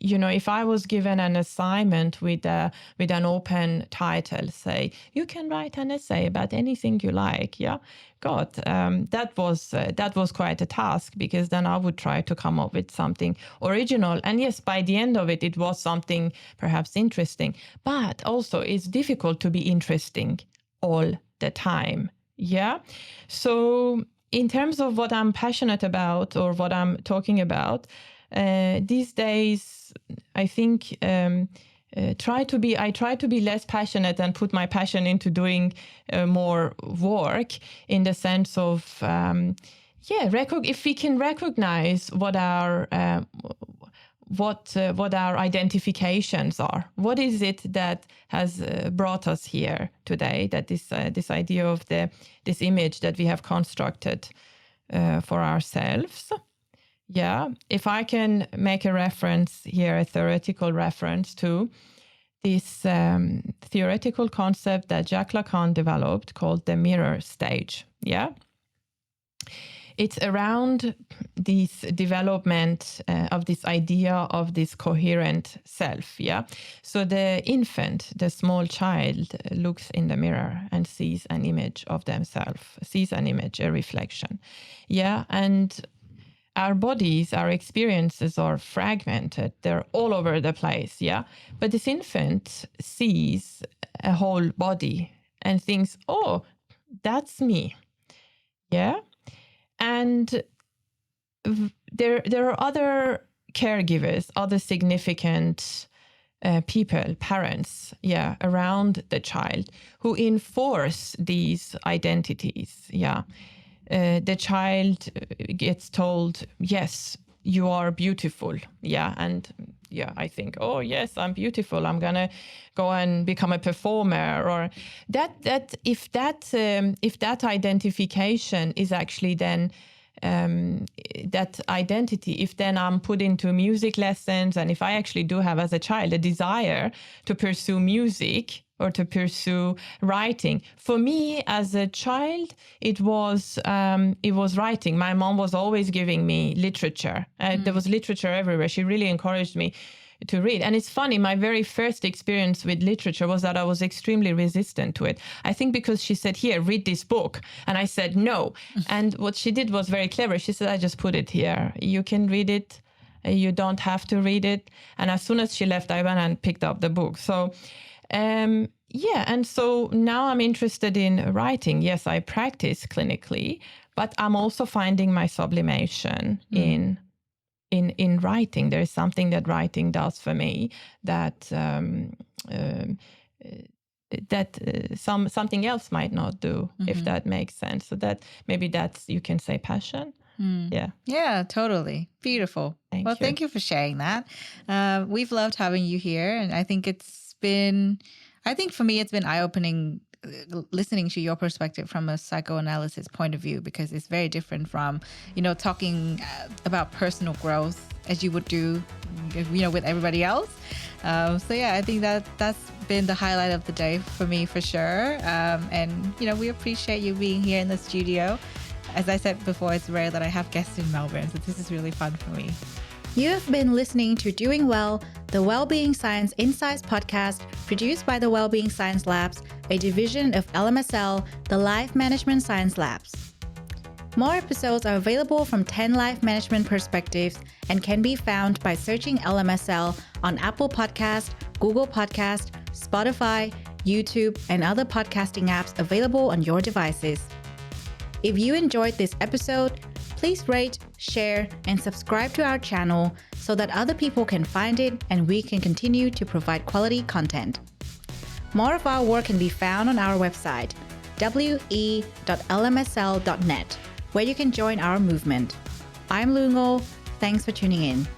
if I was given an assignment with an open title, say, you can write an essay about anything you like. Yeah. God, that was quite a task, because then I would try to come up with something original. And yes, by the end of it was something perhaps interesting, but also it's difficult to be interesting all the time. Yeah. So in terms of what I'm passionate about or what I'm talking about, these days, I think I try to be less passionate and put my passion into doing more work, in the sense of, if we can recognize what our identifications are. What is it that has brought us here today? That this idea of this image that we have constructed for ourselves. Yeah, if I can make a reference here, a theoretical reference to this theoretical concept that Jacques Lacan developed called the mirror stage. Yeah. it's around this development of this idea of this coherent self. Yeah. So the infant, the small child, looks in the mirror and sees an image of themselves, sees an image, a reflection. Yeah. And our bodies, our experiences are fragmented. They're all over the place. Yeah. But this infant sees a whole body and thinks, oh, that's me. Yeah. And there are other caregivers, other significant people, parents, yeah, around the child who enforce these identities. Yeah. The child gets told, yes, you are beautiful. Yeah. And yeah, I think, oh, yes, I'm beautiful. I'm going to go and become a performer. Or if that identification is actually then that identity, if then I'm put into music lessons, and if I actually do have as a child a desire to pursue music or to pursue writing. For me as a child, it was writing. My mom was always giving me literature. There was literature everywhere. She really encouraged me to read. And it's funny, my very first experience with literature was that I was extremely resistant to it. I think because she said, here, read this book. And I said, no. And what she did was very clever. She said, I just put it here. You can read it. You don't have to read it. And as soon as she left, I went and picked up the book. So yeah, and so now I'm interested in writing. Yes, I practice clinically, but I'm also finding my sublimation in writing. There is something that writing does for me that something else might not do, if that makes sense. So that maybe that's, you can say, passion. Yeah, totally. Beautiful. Thank you for sharing that. We've loved having you here, and I think for me it's been eye-opening listening to your perspective from a psychoanalysis point of view, because it's very different from talking about personal growth as you would do with everybody else. So yeah, I think that's been the highlight of the day for me, for sure. And we appreciate you being here in the studio. As I said before, it's rare that I have guests in Melbourne, so this is really fun for me. You have been listening to Doing Well, the Wellbeing Science Insights podcast produced by the Wellbeing Science Labs, a division of LMSL, the Life Management Science Labs. More episodes are available from 10 life management perspectives and can be found by searching LMSL on Apple Podcast, Google Podcast, Spotify, YouTube, and other podcasting apps available on your devices. If you enjoyed this episode, please rate, share, and subscribe to our channel so that other people can find it and we can continue to provide quality content. More of our work can be found on our website, we.lmsl.net, where you can join our movement. I'm Lu Ngo. Thanks for tuning in.